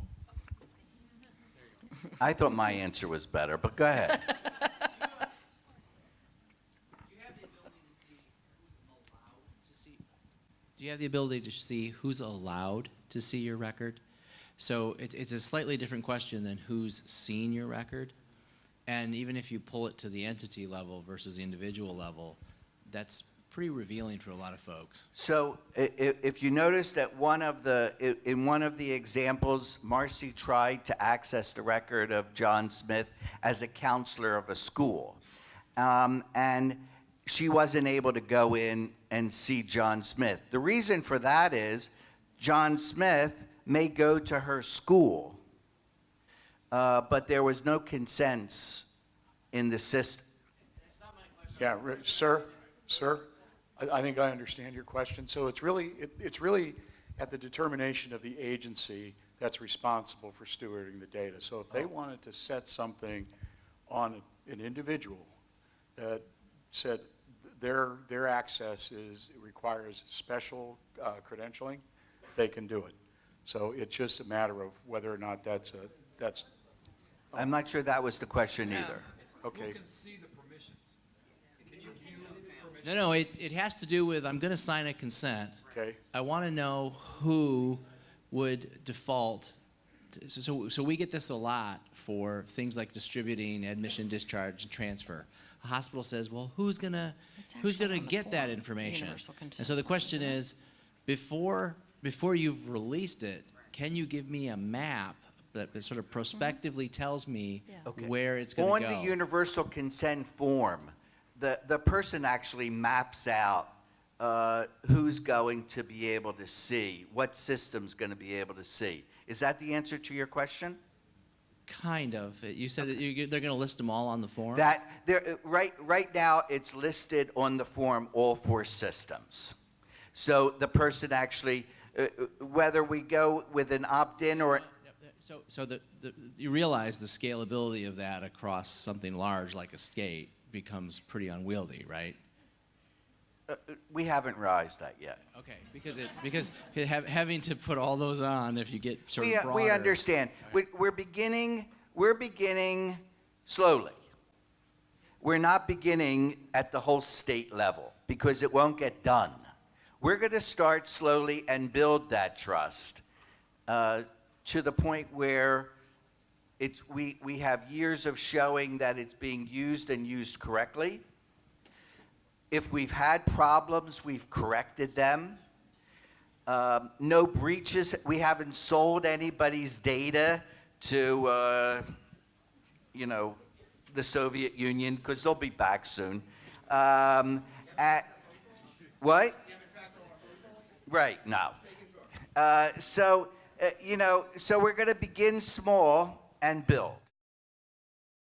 I thought my answer was better, but go ahead. Do you have the ability to see who's allowed to see your record? So it's a slightly different question than who's seen your record. And even if you pull it to the entity level versus the individual level, that's pretty revealing for a lot of folks. So if you notice that in one of the examples, Marcy tried to access the record of John Smith as a counselor of a school. And she wasn't able to go in and see John Smith. The reason for that is John Smith may go to her school, but there was no consent in the system. Yeah, sir, I think I understand your question. So it's really at the determination of the agency that's responsible for stewarding the data. So if they wanted to set something on an individual that said their access requires special credentialing, they can do it. So it's just a matter of whether or not that's. I'm not sure that was the question either. Okay. Who can see the permissions? Can you view the permissions? No, it has to do with I'm going to sign a consent. Okay. I want to know who would default. So we get this a lot for things like distributing admission, discharge, and transfer. A hospital says, well, who's gonna get that information? And so the question is, before you've released it, can you give me a map that sort of prospectively tells me where it's going to go? On the universal consent form, the person actually maps out who's going to be able to see, what system's going to be able to see. Is that the answer to your question? Kind of. You said that they're going to list them all on the form? Right now, it's listed on the form, all 4 systems. So the person actually, whether we go with an opt-in or... So you realize the scalability of that across something large like a state becomes pretty unwieldy, right? We haven't realized that yet. Okay, because having to put all those on if you get sort of broader. We understand. We're beginning slowly. We're not beginning at the whole state level because it won't get done. We're going to start slowly and build that trust to the point where we have years of showing that it's being used and used correctly. If we've had problems, we've corrected them. No breaches. We haven't sold anybody's data to, the Soviet Union, because they'll be back soon. What? Right, no. So we're going to begin small and build.